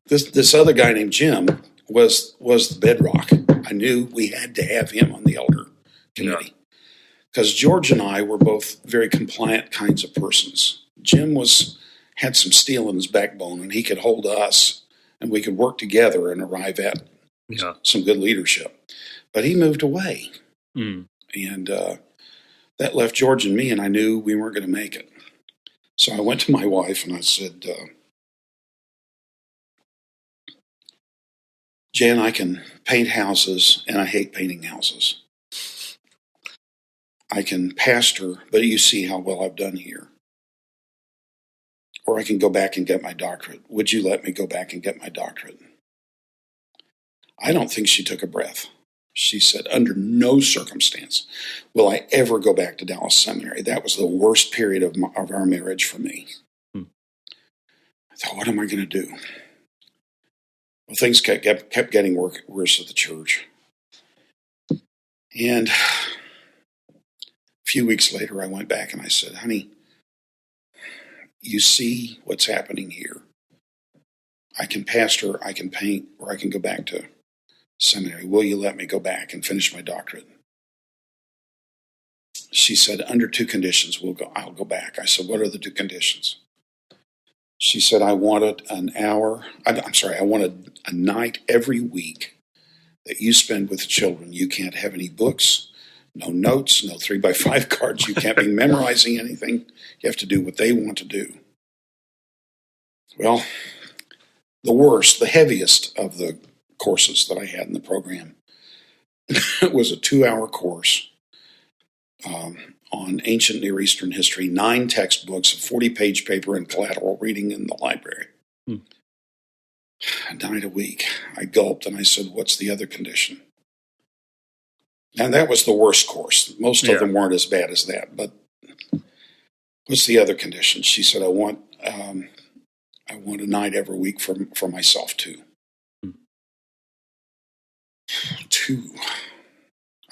This other guy named Jim was the bedrock. I knew we had to have him on the elder committee because George and I were both very compliant kinds of persons. Jim had some steel in his backbone, and he could hold us, and we could work together and arrive at some good leadership. But he moved away, and that left George and me, and I knew we weren't going to make it. So I went to my wife and I said, Jan, I can paint houses, and I hate painting houses. I can pastor, but you see how well I've done here. Or I can go back and get my doctorate. Would you let me go back and get my doctorate? I don't think she took a breath. She said, under no circumstance will I ever go back to Dallas Seminary. That was the worst period of our marriage for me. I thought, what am I going to do? Well, things kept getting worse at the church. And a few weeks later, I went back and I said, honey, you see what's happening here. I can pastor, I can paint, or I can go back to seminary. Will you let me go back and finish my doctorate? She said, under two conditions, I'll go back. I said, what are the two conditions? She said, I wanted I wanted a night every week that you spend with the children. You can't have any books, no notes, no 3x5 cards. You can't be memorizing anything. You have to do what they want to do. Well, the heaviest of the courses that I had in the program was a 2-hour course on ancient Near Eastern history, 9 textbooks, a 40-page paper, and collateral reading in the library. A night a week. I gulped and I said, what's the other condition? And that was the worst course. Most of them weren't as bad as that, but what's the other condition? She said, I want a night every week for myself too. 2.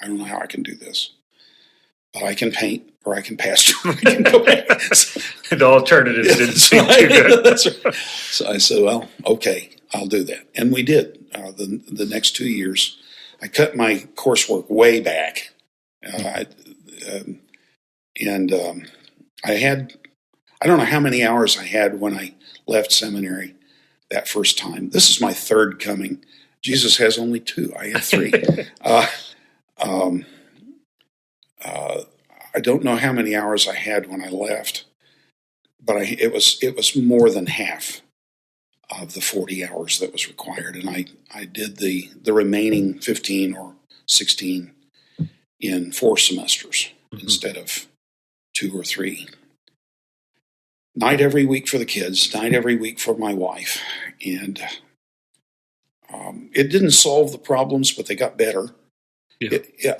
I don't know how I can do this, but I can paint or I can pasture. I can go back. The alternatives didn't seem too good. That's right. So I said, well, okay, I'll do that. And we did. The next 2 years, I cut my coursework way back. I don't know how many hours I had when I left seminary that first time. This is my third coming. Jesus has only 2. I had 3. I don't know how many hours I had when I left, but it was more than half of the 40 hours that was required, and I did the remaining 15 or 16 in 4 semesters instead of 2 or 3. Night every week for the kids, night every week for my wife, and it didn't solve the problems, but they got better.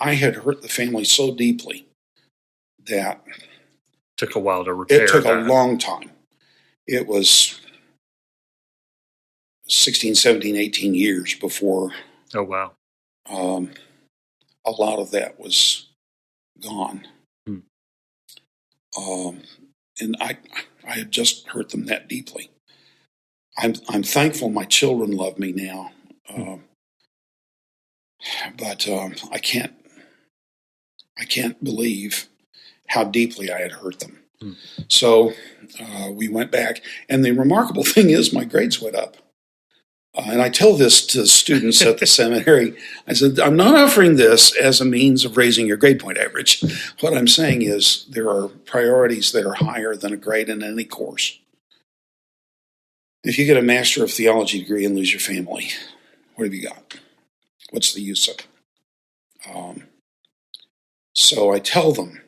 I had hurt the family so deeply that took a while to repair. It took a long time. It was 16, 17, 18 years before. Oh, wow. A lot of that was gone. And I had just hurt them that deeply. I'm thankful my children love me now. But I can't believe how deeply I had hurt them. So we went back, and the remarkable thing is my grades went up. And I tell this to students at the seminary. I said, I'm not offering this as a means of raising your grade point average. What I'm saying is there are priorities that are higher than a grade in any course. If you get a Master of Theology degree and lose your family, what have you got? What's the use of it? So I tell them,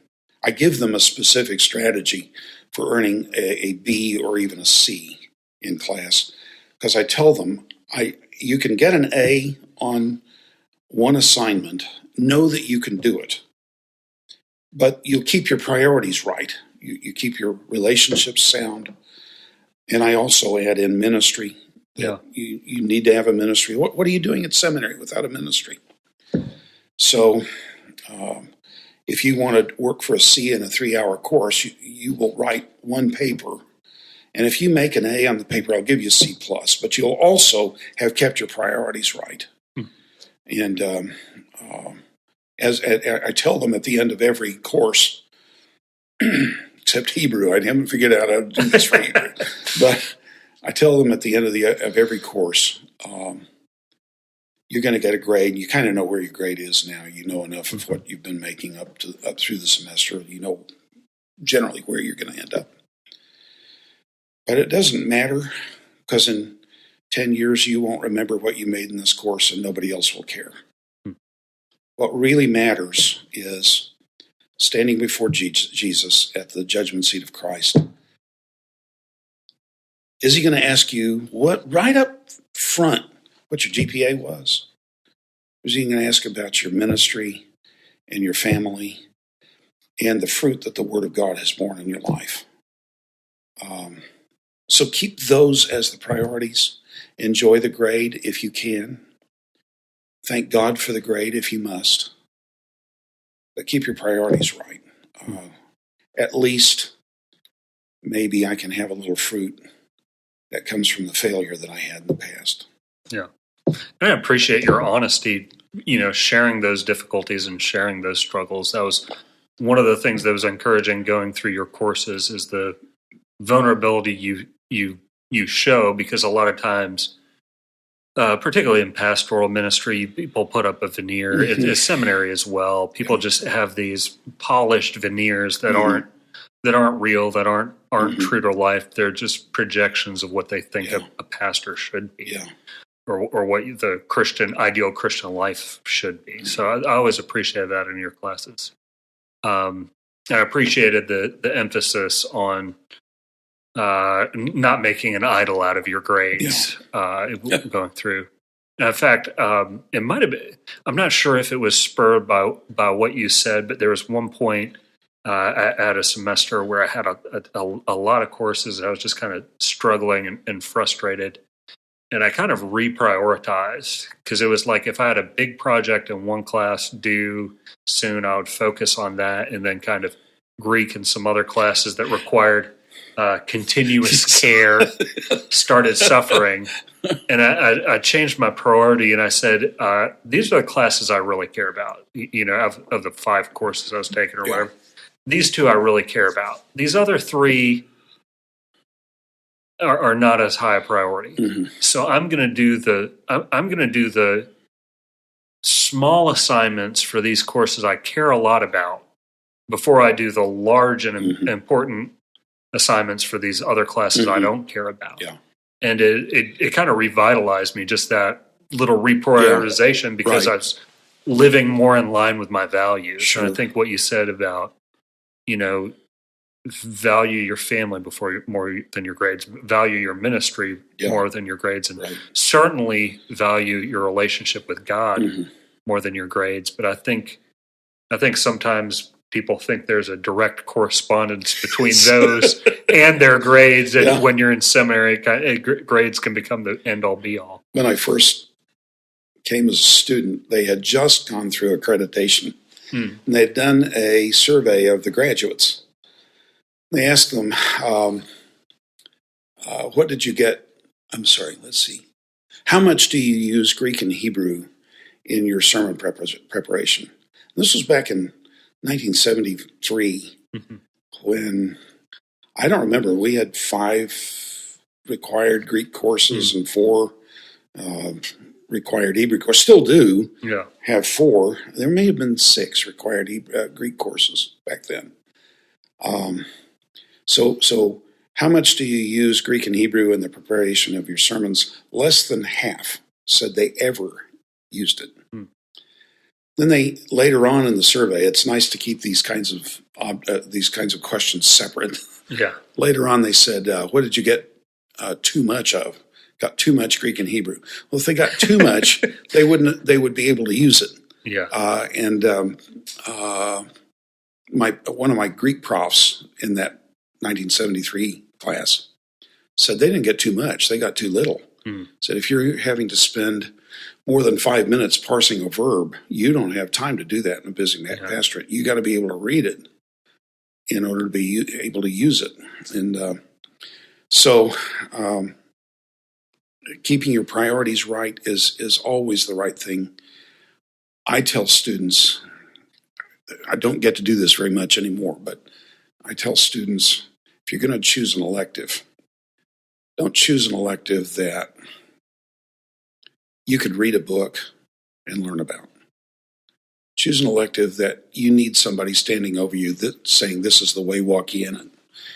I give them a specific strategy for earning a B or even a C in class, because I tell them, you can get an A on one assignment, know that you can do it, but you'll keep your priorities right. You keep your relationships sound. And I also add in ministry. Yeah. You need to have a ministry. What are you doing at seminary without a ministry? So if you want to work for a C in a 3-hour course, you will write one paper. And if you make an A on the paper, I'll give you a C+, but you'll also have kept your priorities right. And as I tell them at the end of every course, except Hebrew, I haven't figured out how to do this for Hebrew, but I tell them at the end of every course, you're going to get a grade. You kind of know where your grade is now. You know enough of what you've been making up through the semester. You know generally where you're going to end up. But it doesn't matter, because in 10 years you won't remember what you made in this course, and nobody else will care. What really matters is standing before Jesus at the judgment seat of Christ. Is he going to ask you right up front what your GPA was? Or is he going to ask about your ministry and your family and the fruit that the Word of God has borne in your life? So keep those as the priorities. Enjoy the grade if you can. Thank God for the grade if you must. But keep your priorities right. At least maybe I can have a little fruit that comes from the failure that I had in the past. Yeah. And I appreciate your honesty, sharing those difficulties and sharing those struggles. That was one of the things that was encouraging going through your courses, is the vulnerability you show, because a lot of times, particularly in pastoral ministry, people put up a veneer. Mm-hmm. It's seminary as well. People just have these polished veneers that aren't real, that aren't true to life. They're just projections of what they think a pastor should be, or what the ideal Christian life should be. So I always appreciated that in your classes. I appreciated the emphasis on not making an idol out of your grades going through. And in fact, it might have been, I'm not sure if it was spurred by what you said, but there was one point at a semester where I had a lot of courses. I was just kind of struggling and frustrated. And I kind of reprioritized, because it was like if I had a big project in one class due soon, I would focus on that, and then kind of Greek and some other classes that required continuous care started suffering. And I changed my priority, and I said, these are the classes I really care about, of the 5 courses I was taking or whatever. These 2 I really care about. These other 3 are not as high a priority. Mm-hmm. So I'm going to do the small assignments for these courses I care a lot about before I do the large and important assignments for these other classes I don't care about. Yeah. And it kind of revitalized me, just that little reprioritization, because I was living more in line with my values. Sure. And I think what you said about, value your family more than your grades, value your ministry more than your grades, and certainly value your relationship with God more than your grades. But I think sometimes people think there's a direct correspondence between those and their grades, and when you're in seminary, grades can become the end-all be-all. When I first came as a student, they had just gone through accreditation, and they'd done a survey of the graduates. They asked them, what did you get? I'm sorry, let's see. How much do you use Greek and Hebrew in your sermon preparation? This was back in 1973, when, I don't remember, we had 5 required Greek courses and 4 required Hebrew courses. Still do have 4. There may have been 6 required Greek courses back then. So how much do you use Greek and Hebrew in the preparation of your sermons? Less than half said they ever used it. Then they, later on in the survey, it's nice to keep these kinds of questions separate. Yeah. Later on, they said, "What did you get too much of? Got too much Greek and Hebrew." Well, if they got too much, they would be able to use it. Yeah. One of my Greek profs in that 1973 class said they didn't get too much; they got too little. Said if you're having to spend more than 5 minutes parsing a verb, you don't have time to do that in a busy pastorate. You got to be able to read it in order to be able to use it. And so keeping your priorities right is always the right thing. I tell students, I don't get to do this very much anymore, but I tell students, if you're going to choose an elective, don't choose an elective that you could read a book and learn about. Choose an elective that you need somebody standing over you saying, this is the way, walk ye in it.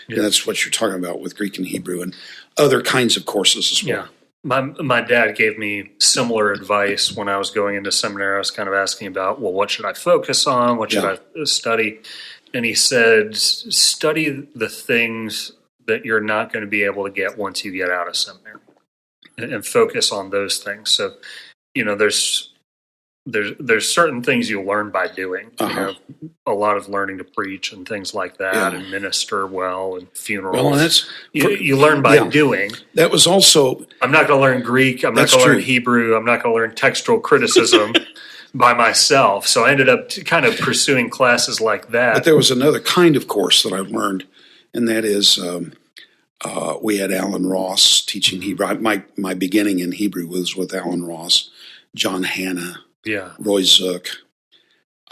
Yeah. And that's what you're talking about with Greek and Hebrew and other kinds of courses as well. Yeah. My dad gave me similar advice when I was going into seminary. I was kind of asking about, well, what should I focus on? What should I study? And he said, study the things that you're not going to be able to get once you get out of seminary, and focus on those things. So, there's certain things you learn by doing. A lot of learning to preach and things like that, and minister well, and funerals. Well, and you learn by doing. That was also. I'm not going to learn Greek. I'm not going to learn Hebrew. I'm not going to learn textual criticism by myself. So I ended up kind of pursuing classes like that. But there was another kind of course that I learned, and that is we had Alan Ross teaching Hebrew. My beginning in Hebrew was with Alan Ross, John Hanna, Roy Zook.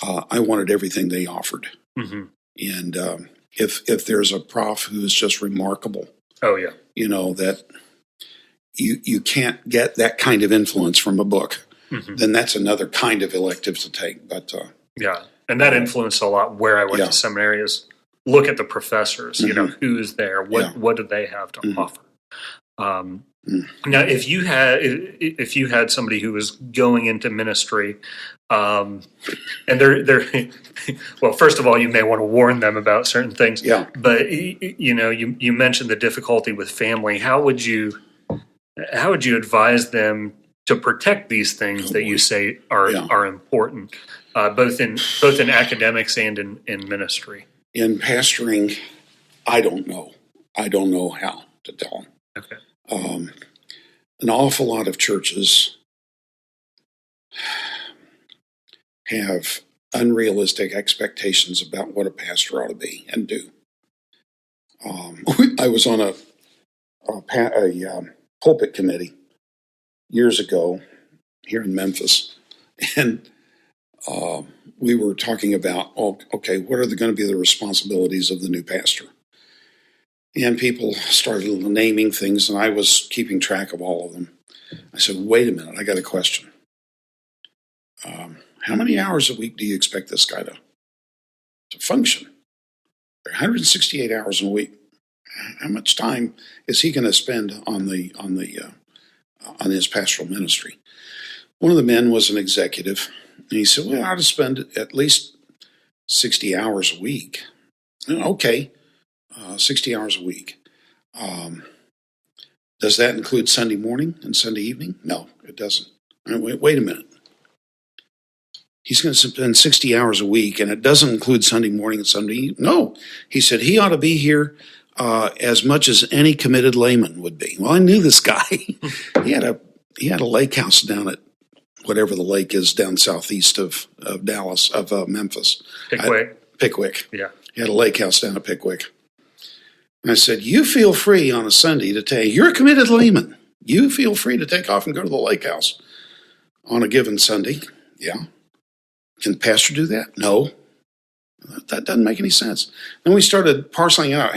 I wanted everything they offered. Mm-hmm. And if there's a prof who is just remarkable, that you can't get that kind of influence from a book, then that's another kind of elective to take. But and that influenced a lot where I went to seminary is look at the professors, who's there, what do they have to offer. Now, if you had somebdy who was going into ministry, and they're well, first of all, you may want to warn them about certain things. Yeah. But you mentioned the difficulty with family. How would you advise them to protect these things that you say are important, both in academics and in ministry? In pastoring, I don't know. I don't know how to tell them. Okay. An awful lot of churches have unrealistic expectations about what a pastor ought to be and do. I was on a pulpit committee years ago here in Memphis, and we were talking about, what are going to be the responsibilities of the new pastor? And people started naming things, and I was keeping track of all of them. I said, wait a minute, I got a question. How many hours a week do you expect this guy to function? There are 168 hours in a week. How much time is he going to spend on his pastoral ministry? One of the men was an executive, and he said, well, I ought to spend at least 60 hours a week. Okay, 60 hours a week. Does that include Sunday morning and Sunday evening? No, it doesn't. Wait a minute. He's going to spend 60 hours a week, and it doesn't include Sunday morning and Sunday evening? No. He said he ought to be here as much as any committed layman would be. Well, I knew this guy. He had a lake house down at whatever the lake is down southeast of Dallas, of Memphis. Pickwick. Yeah. He had a lake house down at Pickwick. And I said, you feel free on a Sunday to take, you're a committed layman. You feel free to take off and go to the lake house on a given Sunday. Yeah. Can the pastor do that? No. That doesn't make any sense. Then we started parceling out.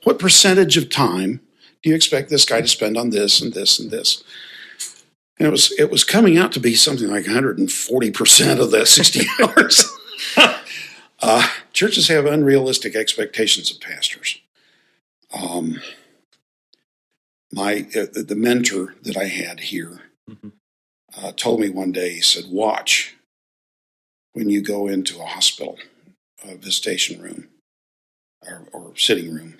What percentage of time do you expect this guy to spend on this and this and this? And it was coming out to be something like 140% of the 60 hours. Churches have unrealistic expectations of pastors. The mentor that I had here told me one day, he said, watch when you go into a hospital, a visitation room or sitting room,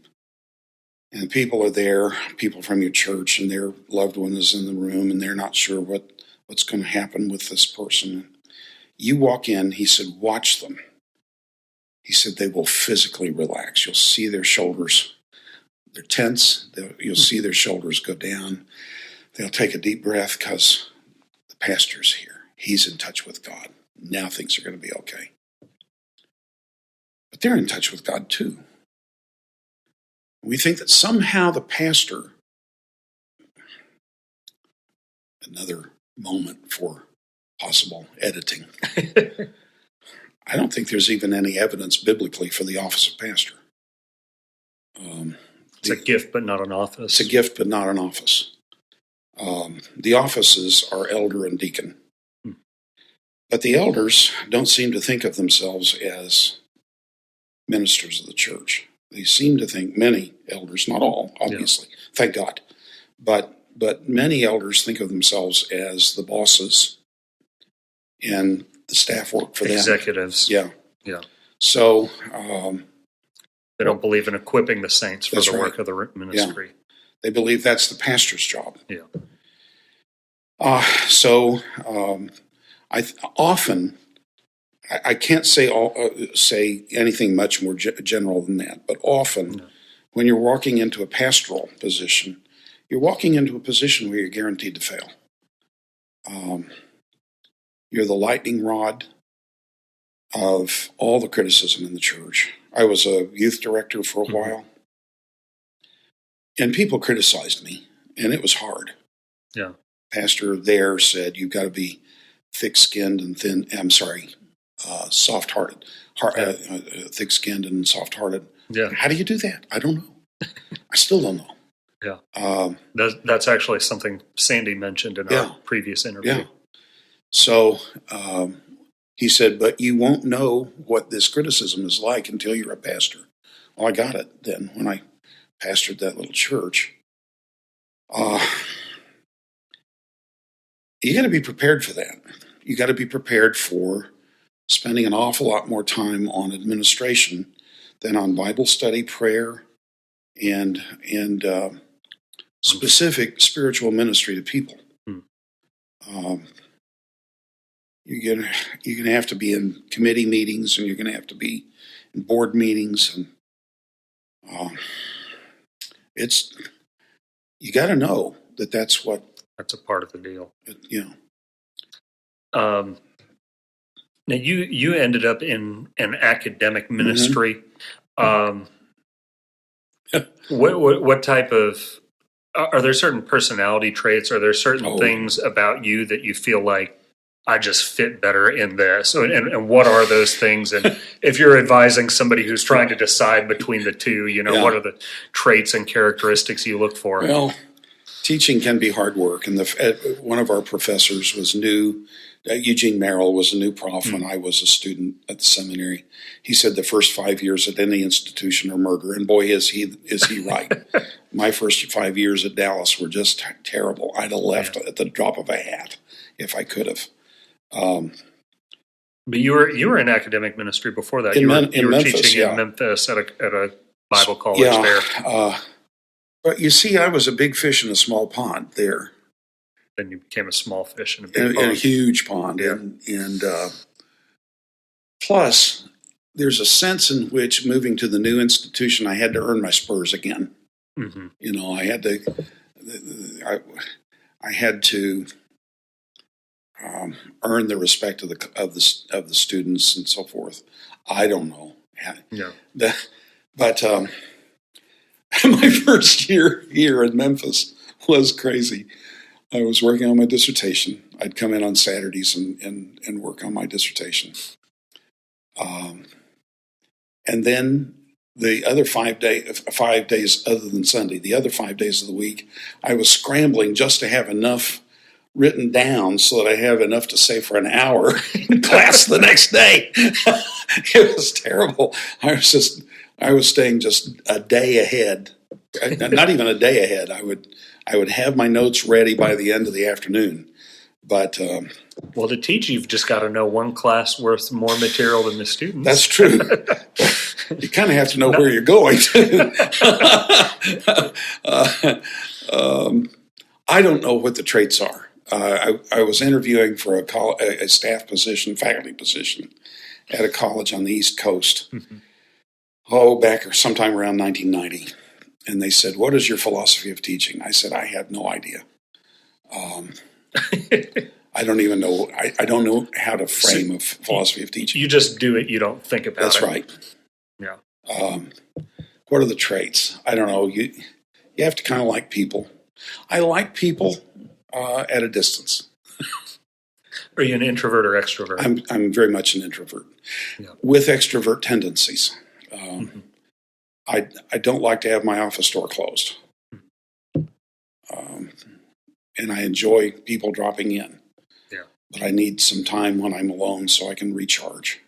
and people are there, people from your church, and their loved one is in the room, and they're not sure what's going to happen with this person. You walk in, he said, watch them. He said they will physically relax. You'll see their shoulders. They're tense. You'll see their shoulders go down. they'll take a deep breath because the pastor's here. He's in touch with God. Now things are going to be okay. But they're in touch with God too. We think that somehow the pastor, another moment for possible editing. I don't think there's even any evidence biblically for the office of pastor. It's a gift, but not an office. It's a gift, but not an office. The offices are elder and deacon. But the elders don't seem to think of themselves as ministers of the church. They seem to think, many elders, not all, obviously, thank God, but many elders think of themselves as the bosses and the staff work for them. Executives. Yeah. So they don't believe in equipping the saints for the work of the ministry. Yeah. They believe that's the pastor's job. Yeah. I can't say anything much more general than that, but often when you're walking into a pastoral position, you're walking into a position where you're guaranteed to fail. You're the lightning rod of all the criticism in the church. I was a youth director for a while, and people criticized me, and it was hard. Yeah. Pastor there said, you've got to be thick-skinned and soft-hearted, thick-skinned and soft-hearted. Yeah. How do you do that? I don't know. I still don't know. Yeah. That's actually something Sandy mentioned in our previous interview. Yeah. So he said, but you won't know what this criticism is like until you're a pastor. Well, I got it then when I pastored that little church. You got to be prepared for that. You got to be prepared for spending an awful lot more time on administration than on Bible study, prayer, and specific spiritual ministry to people. You're gonna have to be in committee meetings, and you're gonna have to be in board meetings, and you got to know that's a part of the deal. Now you ended up in an academic ministry. What type of are there certain personality traits? Are there certain things about you that you feel like I just fit better in this? And what are those things? And if you're advising somebody who's trying to decide between the two, what are the traits and characteristics you look for? Well, teaching can be hard work. And one of our professors was new. Eugene Merrill was a new prof when I was a student at the seminary. He said the first 5 years at any institution are murder. And boy, is he right. My first 5 years at Dallas were just terrible. I'd have left at the drop of a hat if I could have. But you were in academic ministry before that. You were Memphis, teaching in Memphis at a Bible college there. But you see, I was a big fish in a small pond there. Then you became a small fish in a big pond. In a huge pond. Yeah. And plus, there's a sense in which moving to the new institution, I had to earn my spurs again. Mm-hmm. I had to earn the respect of the students and so forth. I don't know. Yeah. But my first year here in Memphis was crazy. I was working on my dissertation. I'd come in on Saturdays and work on my dissertation. And then the other 5 days other than Sunday, the other 5 days of the week, I was scrambling just to have enough written down so that I have enough to say for an hour in class the next day. It was terrible. I was staying just a day ahead. Not even a day ahead. I would have my notes ready by the end of the afternoon. But well, to teach, you've just got to know one class worth more material than the students. That's true. You kind of have to know where you're going. I don't know what the traits are. I was interviewing for a staff position, faculty position, at a college on the East Coast. Mm-hmm. Back sometime around 1990. And they said, "What is your philosophy of teaching?" I said, "I have no idea. I don't even know. I don't know how to frame a philosophy of teaching. You just do it. You don't think about That's it. That's right. Yeah. What are the traits? I don't know. You have to kind of like people. I like people at a distance. Are you an introvert or extrovert? I'm very much an introvert, with extrovert tendencies. I don't like to have my office door closed, and I enjoy people dropping in. Yeah, but I need some time when I'm alone so I can recharge.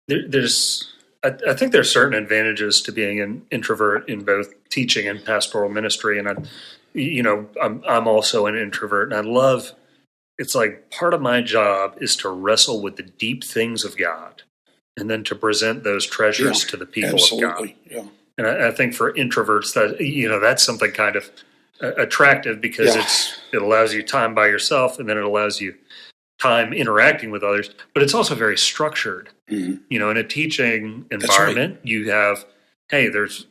I think there's certain advantages to being an introvert in both teaching and pastoral ministry, and I'm also an introvert, and I love. It's like part of my job is to wrestle with the deep things of God and then to present those treasures to the people of God. Yeah. And I think for introverts that's something kind of attractive because it allows you time by yourself and then it allows you time interacting with others, but it's also very structured. In a teaching environment, you have, hey, there's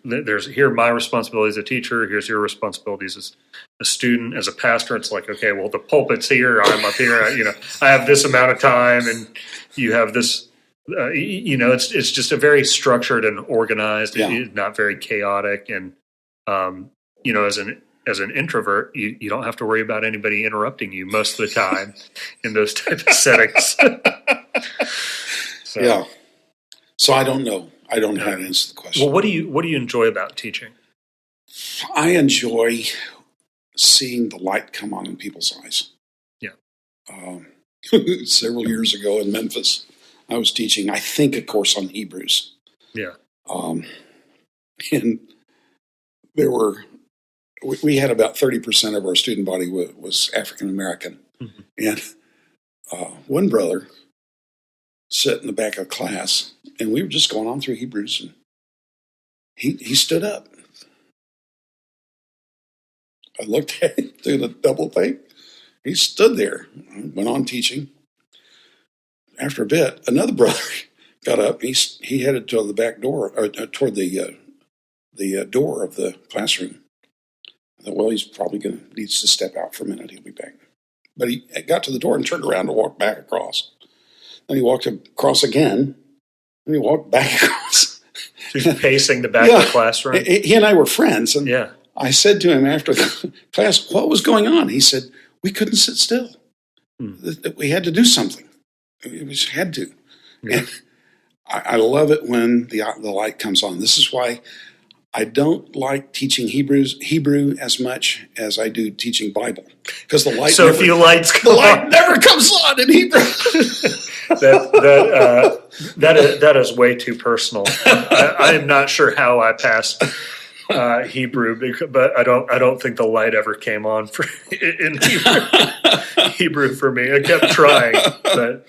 here are my responsibilities as a teacher, here's your responsibilities as a student, as a pastor. It's like, okay, well, the pulpit's here, I'm up here, I have this amount of time, and you have this. It's just a very structured and organized, not very chaotic, and as an introvert, you don't have to worry about anybody interrupting you most of the time in those type of settings. So I don't know. I don't know how to answer the question. Well, what do you enjoy about teaching? I enjoy seeing the light come on in people's eyes. Yeah. Several years ago in Memphis, I was teaching, I think, a course on Hebrews. Yeah. And we had about 30% of our student body was African American. Mm-hmm. And one brother sat in the back of class, and we were just going on through Hebrews, and he stood up. I looked at him, doing a double thing. He stood there, went on teaching. After a bit, another brother got up. He headed to the back door, or toward the door of the classroom. I thought, well, he's probably needs to step out for a minute. He'll be back. But he got to the door and turned around to walk back across. Then he walked across again, and he walked back across. He's pacing the back of the classroom. He and I were friends, and I said to him after the class, what was going on? He said, we couldn't sit still. We had to do something. We just had to. Yeah. And I love it when the light comes on. This is why I don't like teaching Hebrew as much as I do teaching Bible, because the light. So few lights come on. The light never comes on in Hebrew. That is way too personal. I am not sure how I passed Hebrew, but I don't think the light ever came on in Hebrew for me. I kept trying, but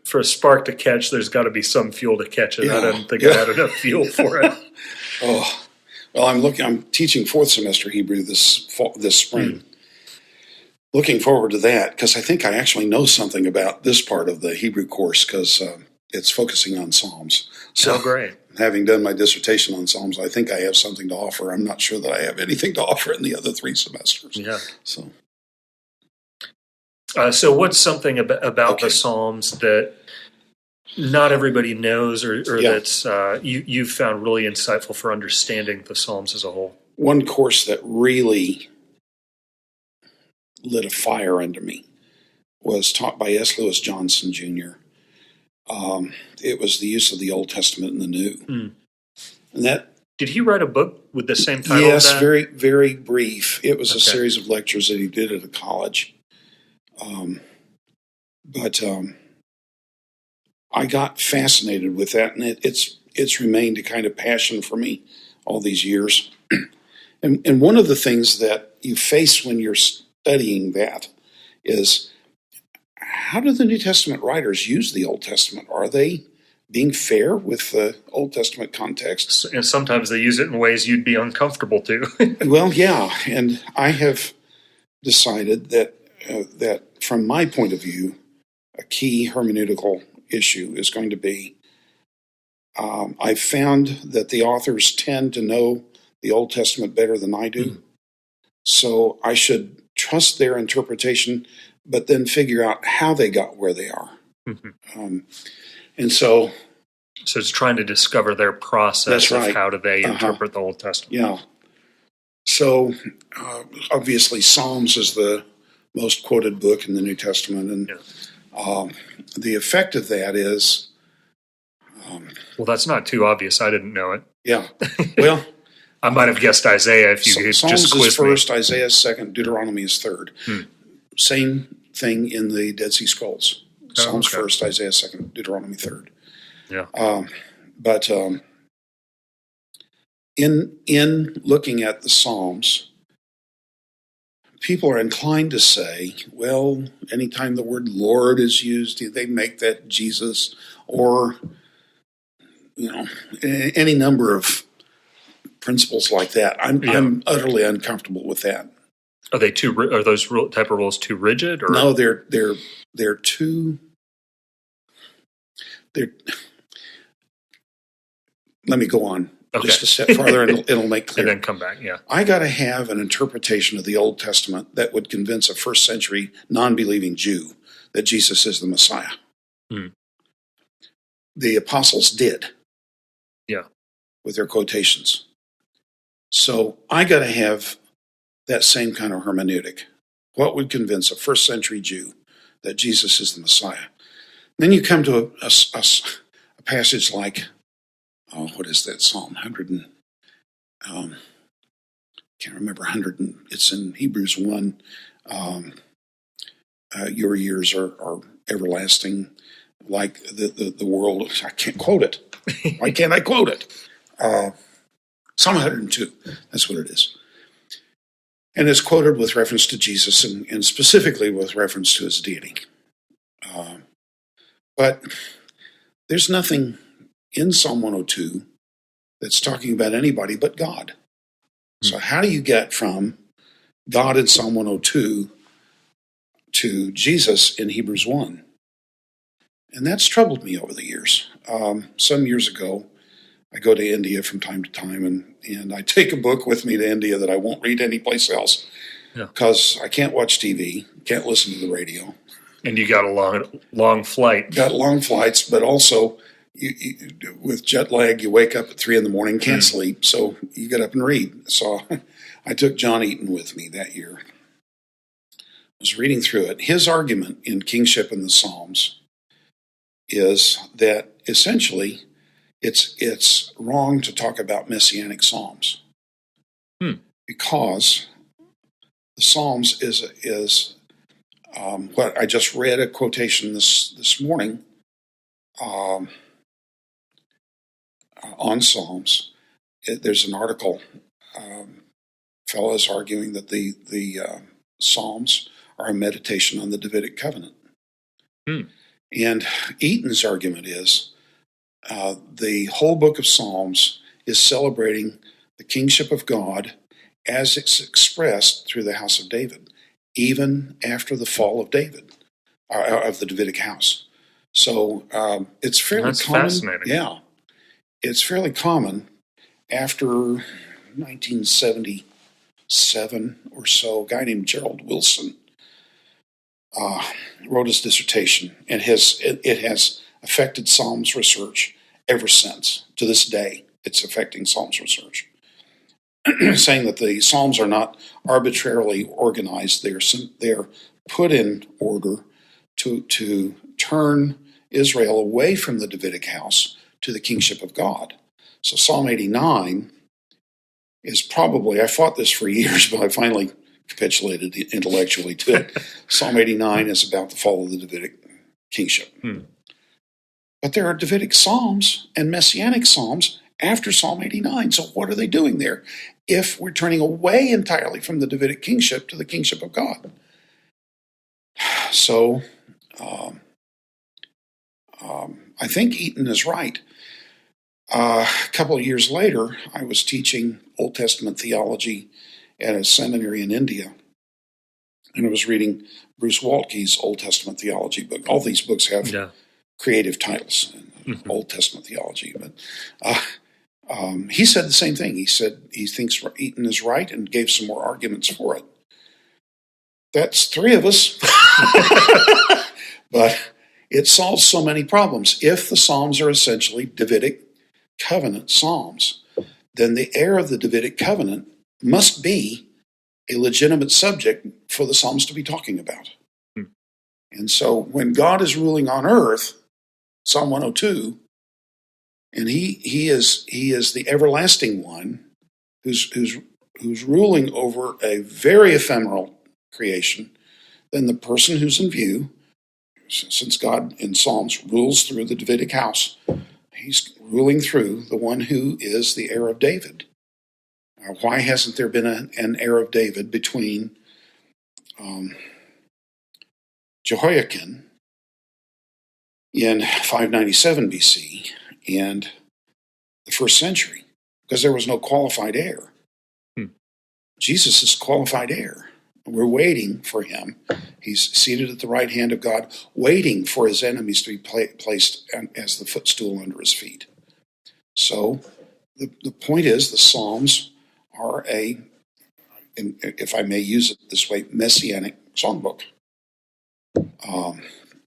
for a spark to catch, there's got to be some fuel to catch it. I don't think I had enough fuel for it. Well, I'm teaching 4th semester Hebrew this spring. Looking forward to that, because I think I actually know something about this part of the Hebrew course, because it's focusing on Psalms. So great. Having done my dissertation on Psalms, I think I have something to offer. I'm not sure that I have anything to offer in the other 3 semesters. Yeah. So what's something about the Psalms that not everybody knows, or that's you've found really insightful for understanding the Psalms as a whole? One course that really lit a fire under me was taught by S. Lewis Johnson, Jr. It was the use of the Old Testament and the New. And that. Did he write a book with the same title? Yes, very, very brief. It was a series of lectures that he did at a college. But I got fascinated with that, and it's remained a kind of passion for me all these years. And one of the things that you face when you're studying that is, how do the New Testament writers use the Old Testament? Are they being fair with the Old Testament context? And sometimes they use it in ways you'd be uncomfortable to. Well, yeah, and I have decided that from my point of view, a key hermeneutical issue is going to be, I've found that the authors tend to know the Old Testament better than I do. So I should trust their interpretation, but then figure out how they got where they are. Mm-hmm. And so it's trying to discover their process of how do they interpret the Old Testament. Yeah. So obviously Psalms is the most quoted book in the New Testament, and the effect of that is... well, that's not too obvious. I didn't know it. Yeah. Well... I might have guessed Isaiah if you could just quiz me. Psalms is first, Isaiah is second, Deuteronomy is third. Same thing in the Dead Sea Scrolls. Psalms first, Isaiah second, Deuteronomy third. Yeah. But in looking at the Psalms, people are inclined to say, well, anytime the word Lord is used, they make that Jesus, or any number of principles like that. I'm utterly uncomfortable with that. Are they are those type of rules too rigid? Or? No, they're too. Let me go on just a step farther, and it'll make clear. And then come back. Yeah, I got to have an interpretation of the Old Testament that would convince a first century non-believing Jew that Jesus is the Messiah. The apostles did. Yeah, with their quotations. So I got to have that same kind of hermeneutic. What would convince a first century Jew that Jesus is the Messiah? Then you come to a passage like, what is that Psalm? 100 and, can't remember, 100, and it's in Hebrews 1. Your years are everlasting, like the world. I can't quote it. Why can't I quote it? Psalm 102, that's what it is. And it's quoted with reference to Jesus and specifically with reference to his deity. But there's nothing in Psalm 102 that's talking about anybody but God. So how do you get from God in Psalm 102 to Jesus in Hebrews 1? And that's troubled me over the years. Some years ago, I go to India from time to time, and I take a book with me to India that I won't read anyplace else because I can't watch TV, can't listen to the radio. And you got a long flight. Got long flights, but also you, with jet lag, you wake up at 3 a.m, can't sleep, so you get up and read. So I took John Eaton with me that year. I was reading through it. His argument in Kingship in the Psalms is that essentially it's wrong to talk about messianic psalms because the Psalms is what I just read a quotation this morning on Psalms. There's an article. Fellow is arguing that the Psalms are a meditation on the Davidic covenant. And Eaton's argument is the whole book of Psalms is celebrating the kingship of God as it's expressed through the house of David, even after the fall of David, of the Davidic house. So it's fairly common. Fascinating. Yeah. It's fairly common after 1977 or so. A guy named Gerald Wilson wrote his dissertation, and it has affected Psalms research ever since. To this day, it's affecting Psalms research, saying that the Psalms are not arbitrarily organized. They're put in order to turn Israel away from the Davidic house to the kingship of God. So Psalm 89 is probably, I fought this for years, but I finally capitulated intellectually to it. Psalm 89 is about the fall of the Davidic kingship. But there are Davidic psalms and messianic psalms after Psalm 89. So what are they doing there if we're turning away entirely from the Davidic kingship to the kingship of God? So I think Eaton is right. A couple of years later, I was teaching Old Testament theology at a seminary in India, and I was reading Bruce Waltke's Old Testament theology book. All these books have creative titles, Old Testament theology. But He said the same thing. He said he thinks Eaton is right and gave some more arguments for it. That's three of us. But it solves so many problems. If the Psalms are essentially Davidic covenant Psalms, then the heir of the Davidic covenant must be a legitimate subject for the Psalms to be talking about. And so when God is ruling on earth, Psalm 102, and he is the everlasting one who's ruling over a very ephemeral creation, then the person who's in view, since God in Psalms rules through the Davidic house, he's ruling through the one who is the heir of David. Now, why hasn't there been an heir of David between Jehoiakim in 597 BC and the first century? Because there was no qualified heir. Jesus is qualified heir. We're waiting for him. He's seated at the right hand of God, waiting for his enemies to be placed as the footstool under his feet. So the point is, the Psalms are if I may use it this way, messianic songbook.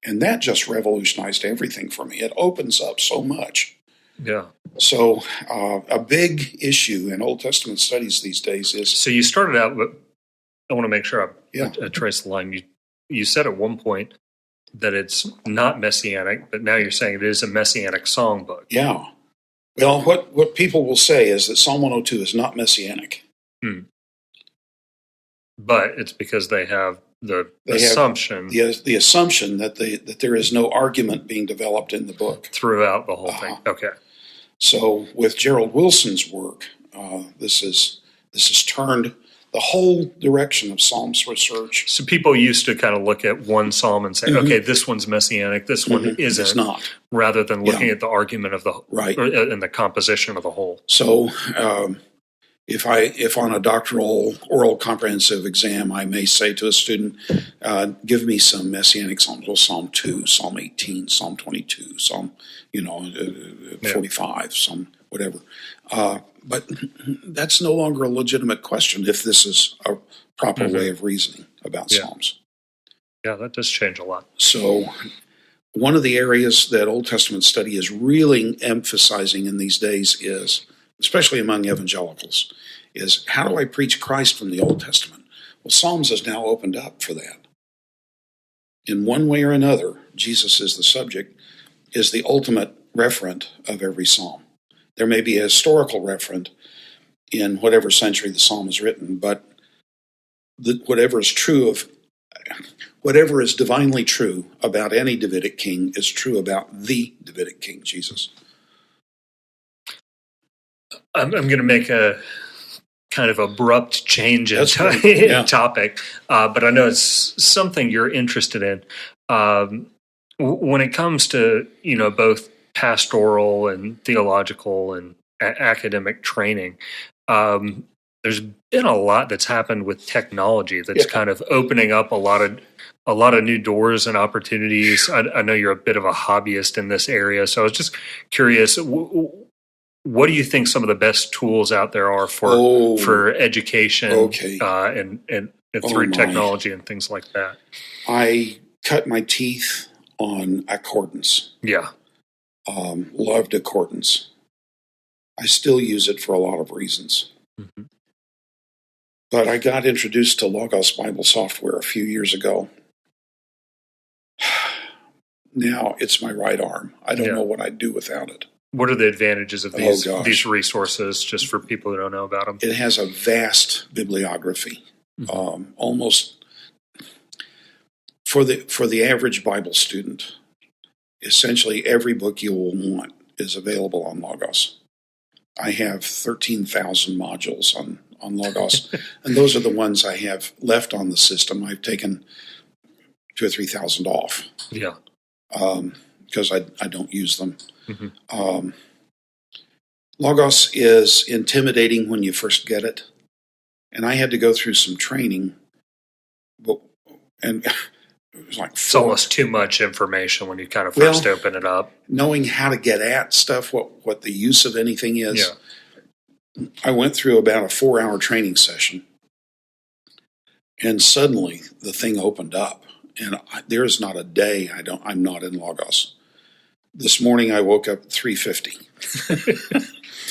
And that just revolutionized everything for me. It opens up so much. Yeah. So a big issue in Old Testament studies these days is... So you started out with, I want to make sure I trace the line. You said at one point that it's not messianic, but now you're saying it is a messianic songbook. Yeah. Well, what people will say is that Psalm 102 is not messianic. But it's because they have the assumption. The assumption that there is no argument being developed in the book. Throughout the whole thing. Okay. So with Gerald Wilson's work, this has turned the whole direction of Psalms research. So people used to kind of look at one psalm and say, okay, this one's messianic, this one isn't. It's not. Rather than looking at the argument of the right and the composition of the whole. So if on a doctoral oral comprehensive exam, I may say to a student, give me some messianic psalms, well, Psalm 2, Psalm 18, Psalm 22, Psalm 45, Psalm whatever. But that's no longer a legitimate question if this is a proper way of reasoning about Psalms. Yeah, that does change a lot. So one of the areas that Old Testament study is really emphasizing in these days is, especially among evangelicals, is how do I preach Christ from the Old Testament? Well, Psalms has now opened up for that. In one way or another, Jesus is the subject, is the ultimate referent of every psalm. There may be a historical referent in whatever century the psalm is written, but whatever is divinely true about any Davidic king is true about the Davidic king, Jesus. I'm going to make a kind of abrupt change in topic, but I know it's something you're interested in. When it comes to, both pastoral and theological and academic training, there's been a lot that's happened with technology that's kind of opening up a lot of new doors and opportunities. I know you're a bit of a hobbyist in this area, so I was just curious. What do you think some of the best tools out there are for education and through technology and things like that? I cut my teeth on accordance. Yeah. Loved accordance. I still use it for a lot of reasons. Mm-hmm. But I got introduced to Logos Bible software a few years ago. Now it's my right arm. I don't know what I'd do without it. What are the advantages of these resources, just for people who don't know about them? It has a vast bibliography, almost for the average Bible student. Essentially, every book you will want is available on Logos. I have 13,000 modules on Logos, and those are the ones I have left on the system. I've taken 2,000 or 3,000 off. Yeah. Because I don't use them. Mm-hmm. Logos is intimidating when you first get it, and I had to go through some training. And it was like It's almost too much information when you kind of Well, first open it up. knowing how to get at stuff, what the use of anything is. Yeah. I went through about a 4-hour training session, and suddenly the thing opened up, and there is not a day I'm not in Logos. This morning I woke up at 3:50.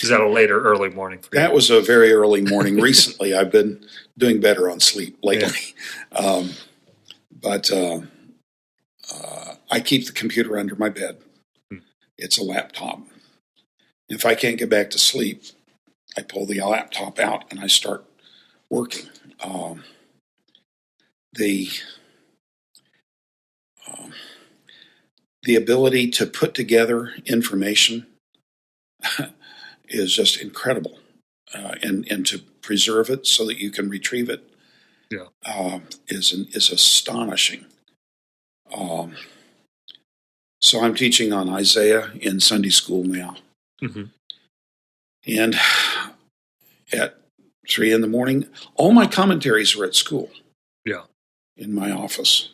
Is that a late or early morning for you? That was a very early morning. Recently, I've been doing better on sleep lately. Yeah. But I keep the computer under my bed. It's a laptop. If I can't get back to sleep, I pull the laptop out and I start working. The ability to put together information is just incredible, and to preserve it so that you can retrieve it, is astonishing. So I'm teaching on Isaiah in Sunday school now, and at 3 a.m, all my commentaries are at school. Yeah, in my office.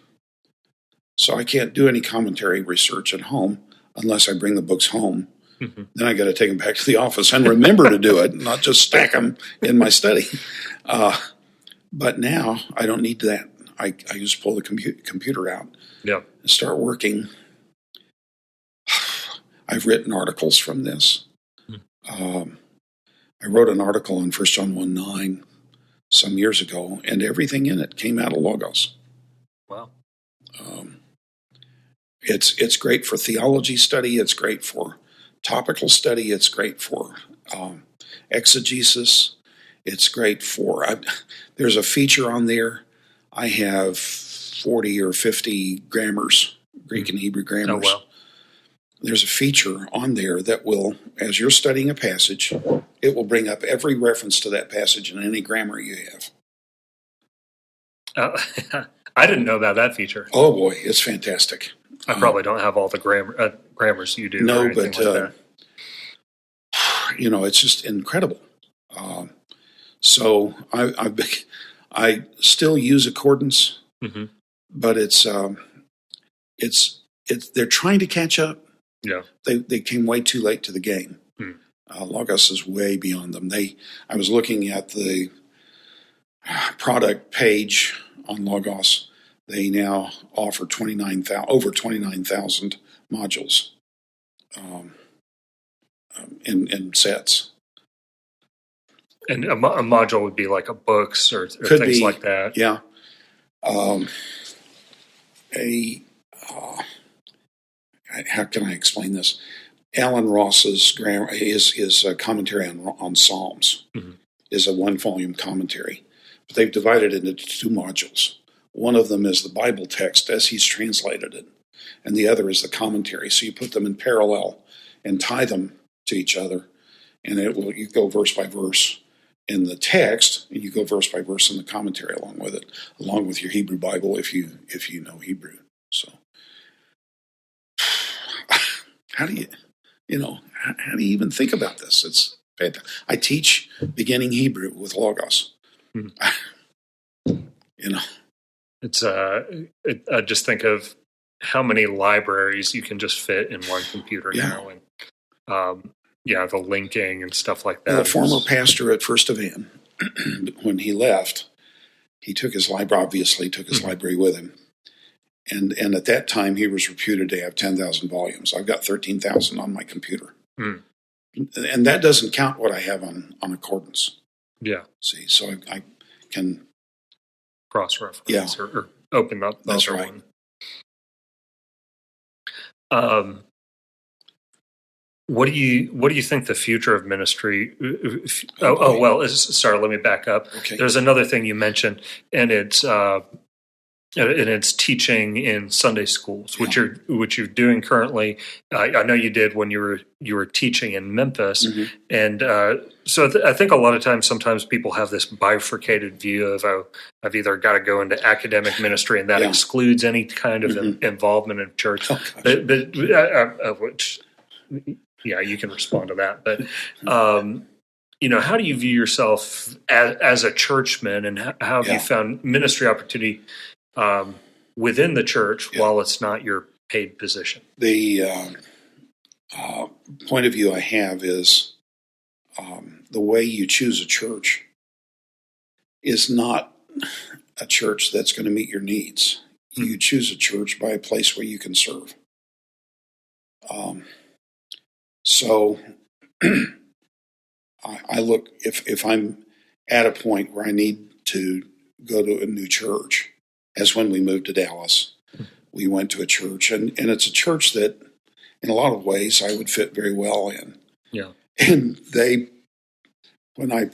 So I can't do any commentary research at home unless I bring the books home. Then I got to take them back to the office and remember to do it, not just stack them in my study. But now I don't need that. I just pull the computer out and start working. I've written articles from this. I wrote an article on 1 John 1:9 some years ago, and everything in it came out of Logos. Wow. It's great for theology study. It's great for topical study. It's great for exegesis. It's great for, there's a feature on there. I have 40 or 50 grammars, Greek and Hebrew grammars. Oh, wow. There's a feature on there that will, as you're studying a passage, it will bring up every reference to that passage in any grammar you have. I didn't know about that feature. Oh boy, it's fantastic. I probably don't have all the grammars you do. No, or but like it's just incredible. So I still use accordance, but they're trying to catch up. Yeah, they came way too late to the game. Logos is way beyond them. I was looking at the product page on Logos. They now offer over 29,000 modules in sets. And a module would be like a books or things like that. Yeah. How can I explain this? Alan Ross's grammar, his commentary on Psalms is a 1-volume commentary, but they've divided it into 2 modules. One of them is the Bible text as he's translated it, and the other is the commentary. So you put them in parallel and tie them to each other, and you go verse by verse in the text, and you go verse by verse in the commentary along with it, along with your Hebrew Bible if you know Hebrew. So how do you even think about this? It's fantastic. I teach beginning Hebrew with Logos. It's I just think of how many libraries you can just fit in one computer now, and the linking and stuff like that. Well, the former pastor at First Evan, when he left, he took his library. Obviously, took his library with him, and at that time he was reputed to have 10,000 volumes. I've got 13,000 on my computer, and that doesn't count what I have on accordance. Yeah. See, so I can cross-reference or open up. That's right. What do you think the future of ministry? Sorry, let me back up. Okay. There's another thing you mentioned, and it's teaching in Sunday schools, which you're doing currently. I know you did when you were teaching in Memphis, and so I think a lot of times, sometimes people have this bifurcated view of, I've either got to go into academic ministry, and that excludes any kind of involvement in church. Which, you can respond to that. But how do you view yourself as a churchman, and how have you found ministry opportunity? within the church while it's not your paid position. The point of view I have is the way you choose a church is not a church that's going to meet your needs. You choose a church by a place where you can serve. So I look, if I'm at a point where I need to go to a new church, as when we moved to Dallas, we went to a church, and it's a church that in a lot of ways I would fit very well in. Yeah. And when I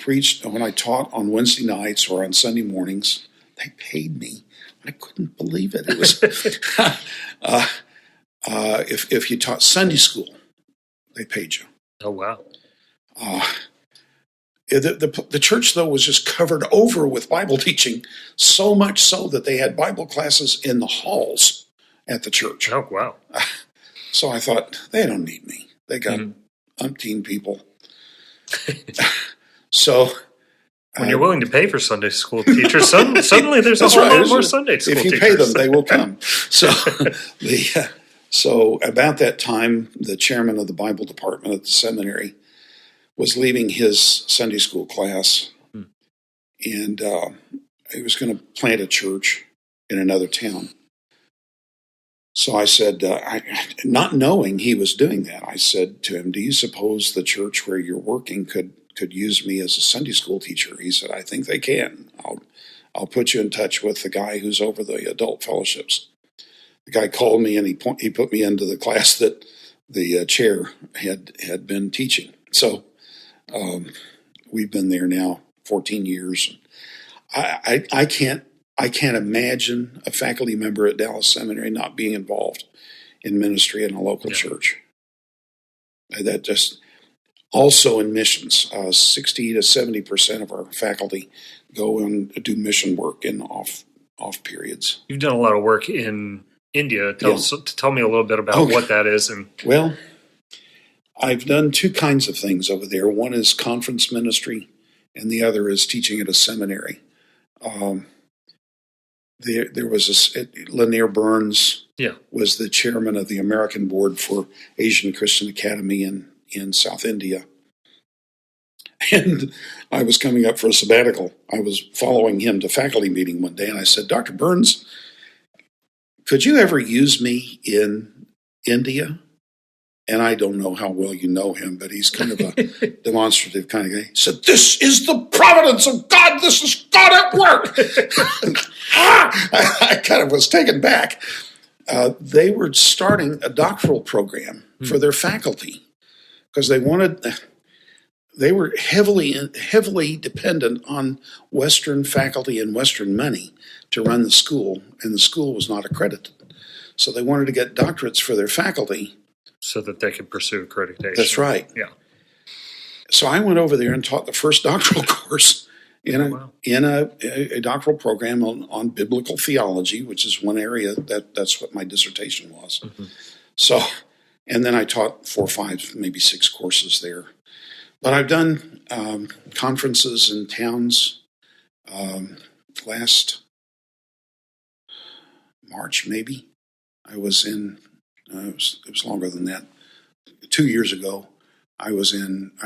taught on Wednesday nights or on Sunday mornings, they paid me. I couldn't believe it. It was, if you taught Sunday school, they paid you. Oh, wow. The church, though, was just covered over with Bible teaching, so much so that they had Bible classes in the halls at the church. Oh, wow. So I thought, they don't need me. They got umpteen people. So when you're willing to pay for Sunday school teachers, suddenly there's a whole lot more Sunday school teachers. If you pay them, they will come. So about that time, the chairman of the Bible department at the seminary was leaving his Sunday school class, and he was going to plant a church in another town. So I said, not knowing he was doing that, I said to him, "Do you suppose the church where you're working could use me as a Sunday school teacher?" He said, "I think they can. I'll put you in touch with the guy who's over the adult fellowships." The guy called me, and he put me into the class that the chair had been teaching. So we've been there now 14 years. I can't imagine a faculty member at Dallas Seminary not being involved in ministry in a local church. That just also in missions, 60 to 70% of our faculty go and do mission work in off periods. You've done a lot of work in India. Tell me a little bit about what that is. Well, I've done two kinds of things over there. One is conference ministry, and the other is teaching at a seminary. There was Lanier Burns was the chairman of the American Board for Asian Christian Academy in South India. And I was coming up for a sabbatical. I was following him to faculty meeting one day, and I said, "Dr. Burns, could you ever use me in India?" And I don't know how well you know him, but he's kind of a demonstrative kind of guy. He said, "This is the providence of God. This is God at work." I kind of was taken back. They were starting a doctoral program for their faculty because they were heavily dependent on Western faculty and Western money to run the school, and the school was not accredited. So they wanted to get doctorates for their faculty so that they could pursue accreditation. That's right. Yeah. So I went over there and taught the first doctoral course in a doctoral program on biblical theology, which is one area that's what my dissertation was. Mm-hmm. So, and then I taught 4, 5, maybe 6 courses there. But I've done conferences in towns. Last March, maybe, I was in. It was longer than that. 2 years ago, I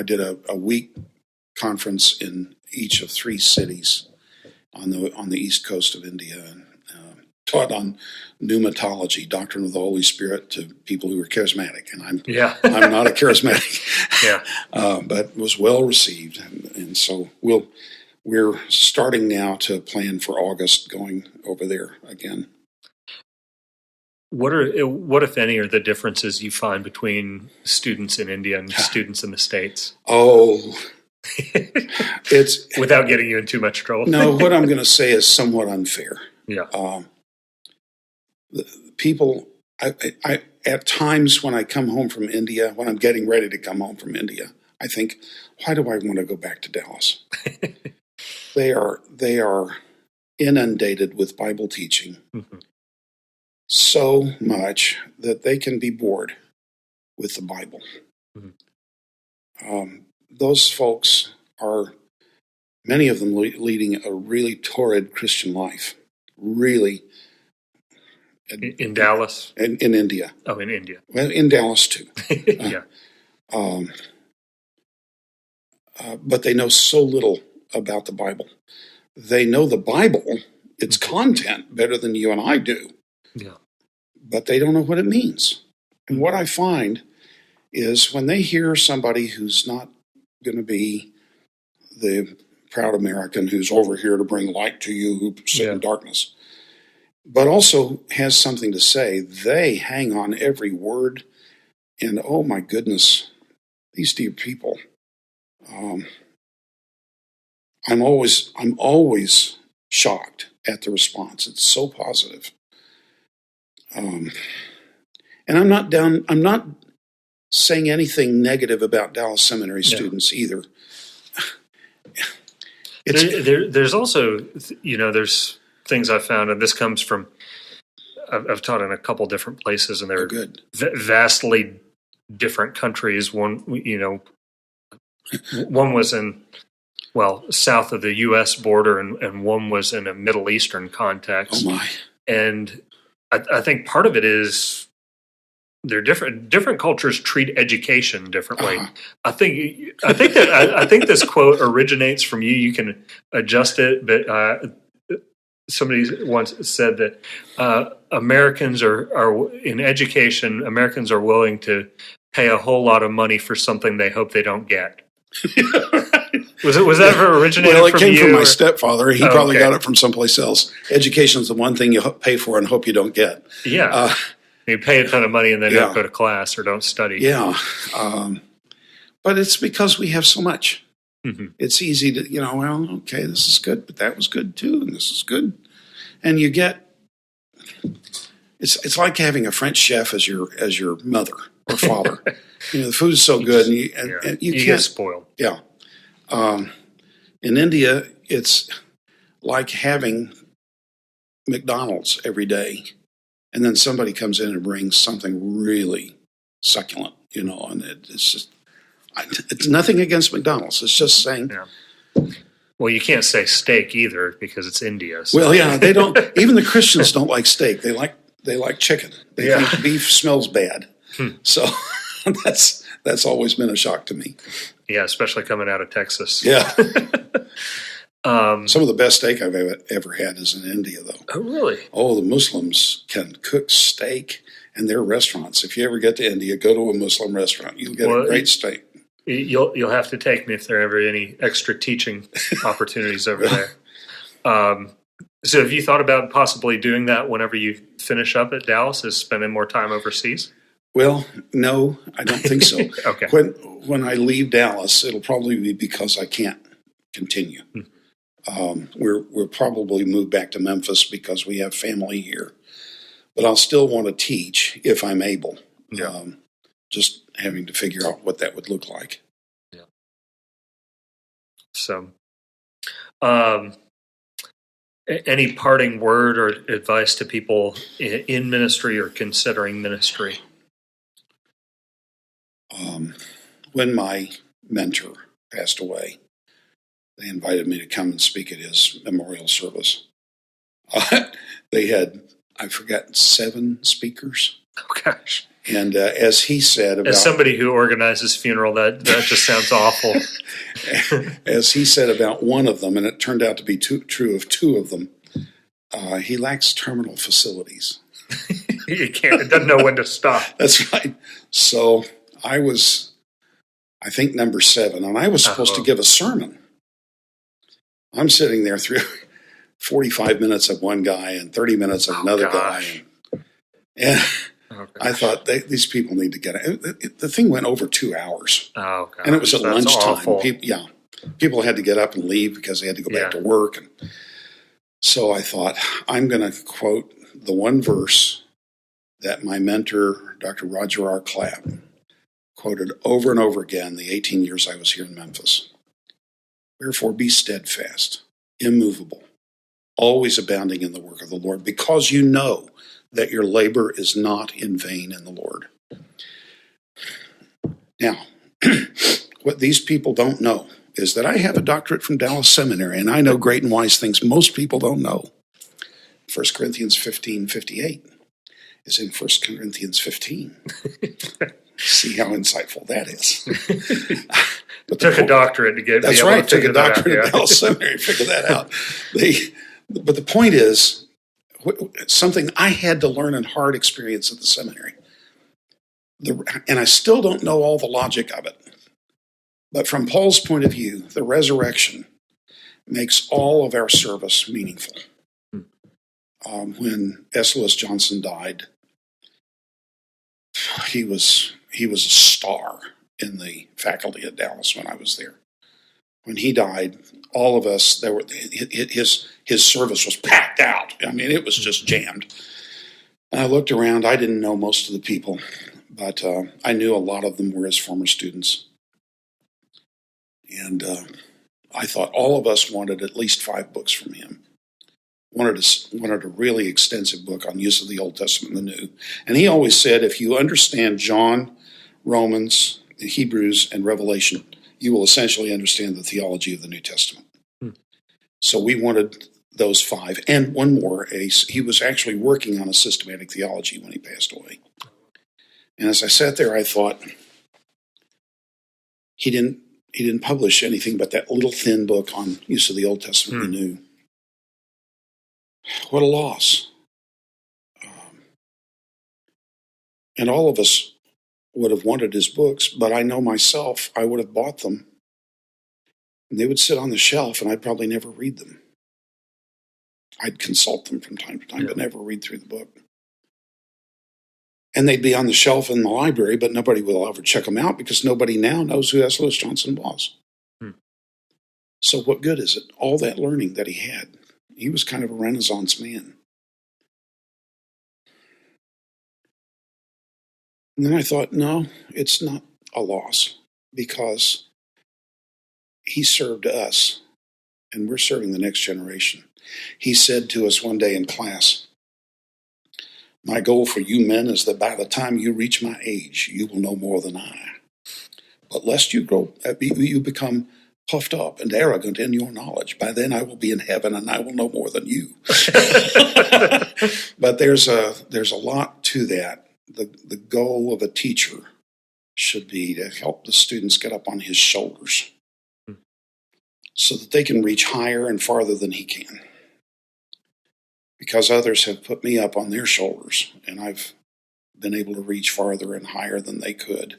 did a week conference in each of 3 cities on the east coast of India, and taught on pneumatology, doctrine of the Holy Spirit, to people who were charismatic, and I'm not a charismatic, but was well received, and so we're starting now to plan for August, going over there again. What, if any, are the differences you find between students in India and students in the States? Oh, it's without getting you in too much trouble. No, what I'm going to say is somewhat unfair. Yeah. The people, I at times when I come home from India, when I'm getting ready to come home from India, I think, why do I want to go back to Dallas? They are inundated with Bible teaching. Mm-hmm. So much that they can be bored with the Bible. Mm-hmm. Those folks are, many of them leading a really torrid Christian life, really In Dallas? In India. Oh, in India. Well, in Dallas too. Yeah. But they know so little about the Bible. They know the Bible, its content, better than you and I do. Yeah. But they don't know what it means. And what I find is when they hear somebody who's not going to be the proud American who's over here to bring light to you who sit in darkness, but also has something to say, they hang on every word. And oh my goodness, these dear people. I'm always shocked at the response. It's so positive. And I'm not saying anything negative about Dallas Seminary students either. There's also, there's things I've found, and this comes from, I've taught in a couple different places, and they're vastly different countries. One was in, south of the U.S. border, and one was in a Middle Eastern context. Oh my! And I think part of it is they're different. Different cultures treat education differently. I think this quote originates from you. You can adjust it, but somebody once said that Americans are in education. Americans are willing to pay a whole lot of money for something they hope they don't get. Was that ever originated from you? Well, it came from my stepfather. He probably got it from someplace else. Education is the one thing you pay for and hope you don't get. Yeah. You pay a ton of money and then don't go to class or don't study. Yeah. But it's because we have so much. Mm-hmm. It's easy to, this is good, but that was good too, and this is good. And you get, it's like having a French chef as your mother or father. The food's so good, and you can't get spoiled. Yeah. In India, it's like having McDonald's every day, and then somebody comes in and brings something really succulent, and it's just, it's nothing against McDonald's. It's just saying. Yeah. Well, you can't say steak either because it's India. So. Well, yeah, they don't. Even the Christians don't like steak. They like chicken. They think beef smells bad. So that's always been a shock to me. Yeah, especially coming out of Texas. Yeah. Some of the best steak I've ever had is in India, though. Oh, really? Oh, the Muslims can cook steak, and their restaurants. If you ever get to India, go to a Muslim restaurant. You'll get a great steak. You'll have to take me if there are ever any extra teaching opportunities over there. So have you thought about possibly doing that whenever you finish up at Dallas, is spending more time overseas? Well, no, I don't think so. Okay. When I leave Dallas, it'll probably be because I can't continue. We'll probably move back to Memphis because we have family here. But I'll still want to teach if I'm able. Yeah. Just having to figure out what that would look like. Yeah. So, any parting word or advice to people in ministry or considering ministry? When my mentor passed away, they invited me to come and speak at his memorial service. They had, I forgot, 7 speakers. Oh, gosh. And as he said about... As somebody who organizes funeral, that just sounds awful. As he said about one of them, and it turned out to be true of 2 of them, he lacks terminal facilities. It doesn't know when to stop. That's right. So I was, I think, number 7, and I was supposed to give a sermon. I'm sitting there through 45 minutes of one guy and 30 minutes of another guy. And I thought, these people need to get it. The thing went over 2 hours. Oh, gosh. And it was at lunchtime. Awful. People had to get up and leave because they had to go back to work. And so I thought, I'm going to quote the one verse that my mentor, Dr. Roger R. Clapp, quoted over and over again the 18 years I was here in Memphis. Wherefore be steadfast, immovable, always abounding in the work of the Lord, because you know that your labor is not in vain in the Lord. Now, what these people don't know is that I have a doctorate from Dallas Seminary, and I know great and wise things most people don't know. 1 Corinthians 15:58. is in 1 Corinthians 15. See how insightful that is. But took a doctorate to get. That's right. Took a doctorate at Dallas Seminary to figure that out. But the point is, something I had to learn in hard experience at the seminary. And I still don't know all the logic of it. But from Paul's point of view, the resurrection makes all of our service meaningful. When S. Lewis Johnson died, he was a star in the faculty at Dallas when I was there. When he died, all of us, his service was packed out. I mean, it was just jammed. And I looked around. I didn't know most of the people, but I knew a lot of them were his former students. And I thought all of us wanted at least 5 books from him. Wanted a really extensive book on use of the Old Testament and the New. And he always said, if you understand John, Romans, the Hebrews, and Revelation, you will essentially understand the theology of the New Testament. So we wanted those 5. And one more. He was actually working on a systematic theology when he passed away. And as I sat there, I thought, he didn't publish anything but that little thin book on use of the Old Testament and the New. What a loss. And all of us would have wanted his books, but I know myself, I would have bought them. And they would sit on the shelf, and I'd probably never read them. I'd consult them from time to time, but never read through the book. And they'd be on the shelf in the library, but nobody will ever check them out because nobody now knows who S. Lewis Johnson was. So what good is it? All that learning that he had. He was kind of a Renaissance man. And then I thought, no, it's not a loss because he served us and we're serving the next generation. He said to us one day in class, my goal for you men is that by the time you reach my age, you will know more than I. But lest you become puffed up and arrogant in your knowledge. By then I will be in heaven and I will know more than you. But there's a lot to that. The goal of a teacher should be to help the students get up on his shoulders so that they can reach higher and farther than he can. Because others have put me up on their shoulders and I've been able to reach farther and higher than they could.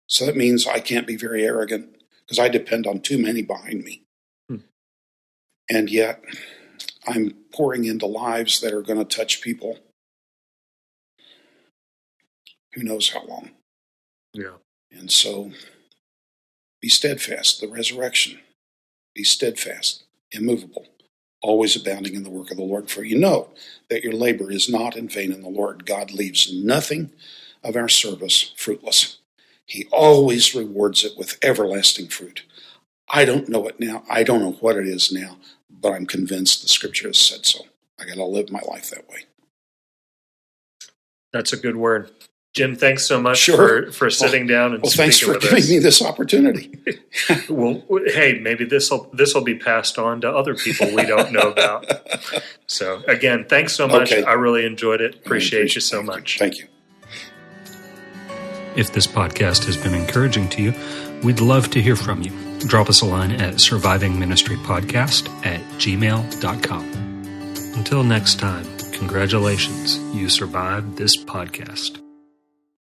So that means I can't be very arrogant because I depend on too many behind me. And yet I'm pouring into lives that are going to touch people who knows how long. Yeah. And so be steadfast, the resurrection. Be steadfast, immovable, always abounding in the work of the Lord. For you know that your labor is not in vain in the Lord. God leaves nothing of our service fruitless. He always rewards it with everlasting fruit. I don't know it now. I don't know what it is now, but I'm convinced the Scripture has said so. I got to live my life that way. That's a good word. Jim, thanks so much for sitting down and speaking with us. Thanks for giving me this opportunity. Well, hey, maybe this will be passed on to other people we don't know about. So, again, thanks so much. Okay. I really enjoyed it. Appreciate you so much. Thank you. If this podcast has been encouraging to you, we'd love to hear from you. Drop us a line at survivingministrypodcast@gmail.com. Until next time, congratulations, you survived this podcast.